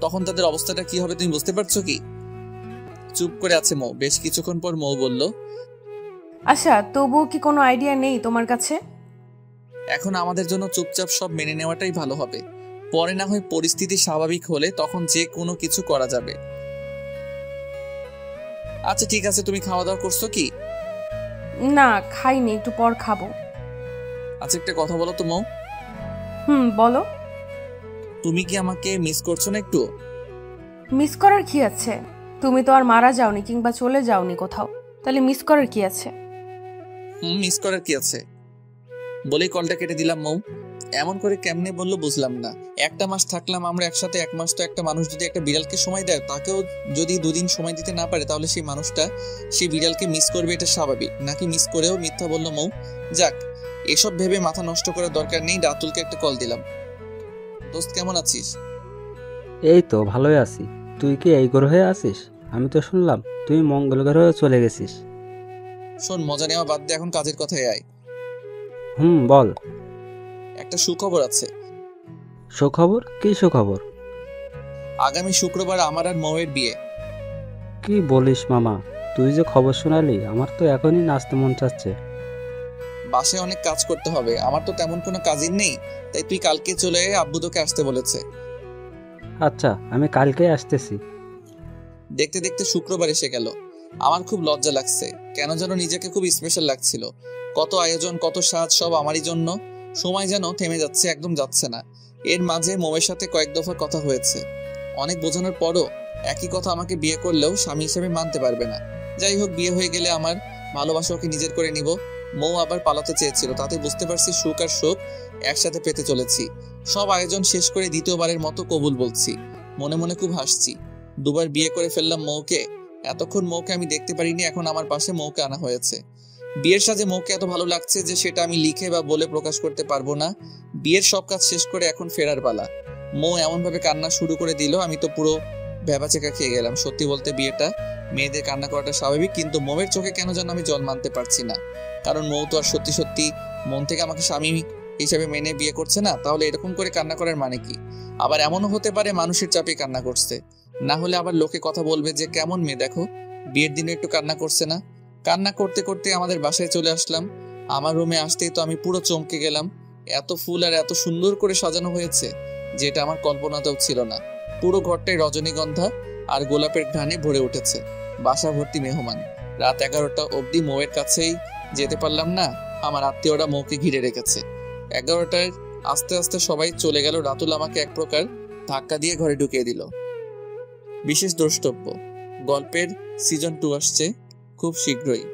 তখন তাদের অবস্থাটা কি হবে তুমি বুঝতে পারছো কি? চুপ করে আছে মৌ। বেশ কিছুক্ষণ পর মৌ বলল, আচ্ছা, তবুও কি কোনো আইডিয়া নেই তোমার কাছে? এখন আমাদের জন্য চুপচাপ সব মেনে নেওয়াটাই ভালো হবে। পরে না হয় পরিস্থিতি স্বাভাবিক হলে তখন যে কোনো কিছু করা যাবে। আচ্ছা ঠিক আছে, তুমি খাওয়া দাওয়া করছো কি? না, খাইনি, একটু পর খাবো। আচ্ছা একটা কথা বলো তো মৌ। বলো। তুমি কি আমাকে মিস করছো না একটু? মিস করার কি আছে? তুমি তো আর মারা যাওনি কিংবা চলে যাওনি কোথাও, তাহলে মিস করার কি আছে? মিস করার কি আছে বলেই কলটা কেটে দিলাম মৌ। এমন করে কেমনে বললো বুঝলাম না। 1টা মাস থাকলাম আমরা একসাথে। 1 মাস তো একটা মানুষ যদি একটা বিড়ালকে সময় দেয়, তাকেও যদি 2 দিন সময় দিতে না পারে, তাহলে সেই মানুষটা সেই বিড়ালকে মিস করবে, এটা স্বাভাবিক নাকি? মিস করেও মিথ্যা বললো মৌ। যাক, এসব ভেবে মাথা নষ্ট করার দরকার নেই। রাতুলকে একটা কল দিলাম। দোস্ত কেমন আছিস? এই তো ভালোই আছি। তুই কি এই গ্রহে আছিস? আমি তো শুনলাম তুই মঙ্গল গ্রহে চলে গেছিস। শোন, মজা নেওয়া বাদ দে, এখন কাজের কথায় আয়। বল। একটা সুখবর আছে। সুখবর? কি সুখবর? আগামী শুক্রবার আমার আর মৌয়ের বিয়ে। কি বলিস মামা? তুই যে খবর শোনালি, আমার তো এখনই নাচতে মন চাচ্ছে। বাসায় অনেক কাজ করতে হবে, আমার তো তেমন কোনো কাজই নেই, তাই তুই কালকে চলে আব্বু তোকে আসতে বলেছে। আচ্ছা, আমি কালকেই আসতেছি। দেখতে দেখতে শুক্রবার এসে গেল। আমার খুব লজ্জা লাগছে, কেন যেন নিজেকে খুব স্পেশাল লাগছিল। কত আয়োজন, কত সাজ, সব আমারই জন্য। সময় যেন থেমে যাচ্ছে, একদম যাচ্ছে না। এর মাঝে মৌয়ের সাথে কয়েক দফা কথা হয়েছে। অনেক বোঝানোর পরও একই কথা, আমাকে বিয়ে করলেও স্বামী হিসেবে মানতে পারবে না। যাই হোক, বিয়ে হয়ে গেলে আমার ভালোবাসা ওকে নিজের করে নিব। মৌ আবার পালাতে চেয়েছিল, তাতে বুঝতে পারছি সুখ আর শোক একসাথে পেতে চলেছি। সব আয়োজন শেষ করে দ্বিতীয়বারের মতো কবুল বলছি। মনে মনে খুব হাসছি। 2 বার বিয়ে করে ফেললাম মৌকে। এতক্ষণ মৌকে আমি দেখতে পারিনি, এখন আমার পাশে মৌকে আনা হয়েছে। বিয়ের সাজে মৌকে এত ভালো লাগছে যে সেটা আমি লিখে বা বলে প্রকাশ করতে পারবো না। বিয়ের সব কাজ শেষ করে এখন ফেরার পালা। মৌ এমন ভাবে কান্না শুরু করে দিল, আমি তো পুরো ভ্যাবাচেকা খেয়ে গেলাম। সত্যি বলতে বিয়েটা মেয়েদের কান্না করাটা স্বাভাবিক, কিন্তু মৌয়ের চোখে কেন যেন আমি জল মানতে পারছি না। কারণ মৌ তো আর সত্যি সত্যি মন থেকে আমাকে স্বামী হিসেবে মেনে বিয়ে করছে না। তাহলে এরকম করে কান্না করার মানে কি? আবার এমনও হতে পারে মানুষের চাপে কান্না করছে, না হলে আবার লোকে কথা বলবে যে কেমন মেয়ে দেখো, বিয়ের দিনে একটু কান্না করছে না। কান্না করতে করতে আমাদের বাসায় চলে আসলাম। আমার রুমে আসতেই তো আমি পুরো চমকে গেলাম। এত ফুল আর এত সুন্দর করে সাজানো হয়েছে যেটা আমার কল্পনাতেও ছিল না। পুরো ঘরটাই রজনীগন্ধা আর গোলাপের ঘ্রাণে ভরে উঠেছে। বাসা ভর্তি মেহমান। রাত 11টা অবধি মৌয়ের কাছেই যেতে পারলাম না, আমার আত্মীয়রা মৌকে ঘিরে রেখেছে। 11টায় আস্তে আস্তে সবাই চলে গেল। রাতুল আমাকে এক প্রকার ধাক্কা দিয়ে ঘরে ঢুকিয়ে দিল। বিশেষ দ্রষ্টব্য, গল্পের সিজন 2 আসছে খুব শীঘ্রই।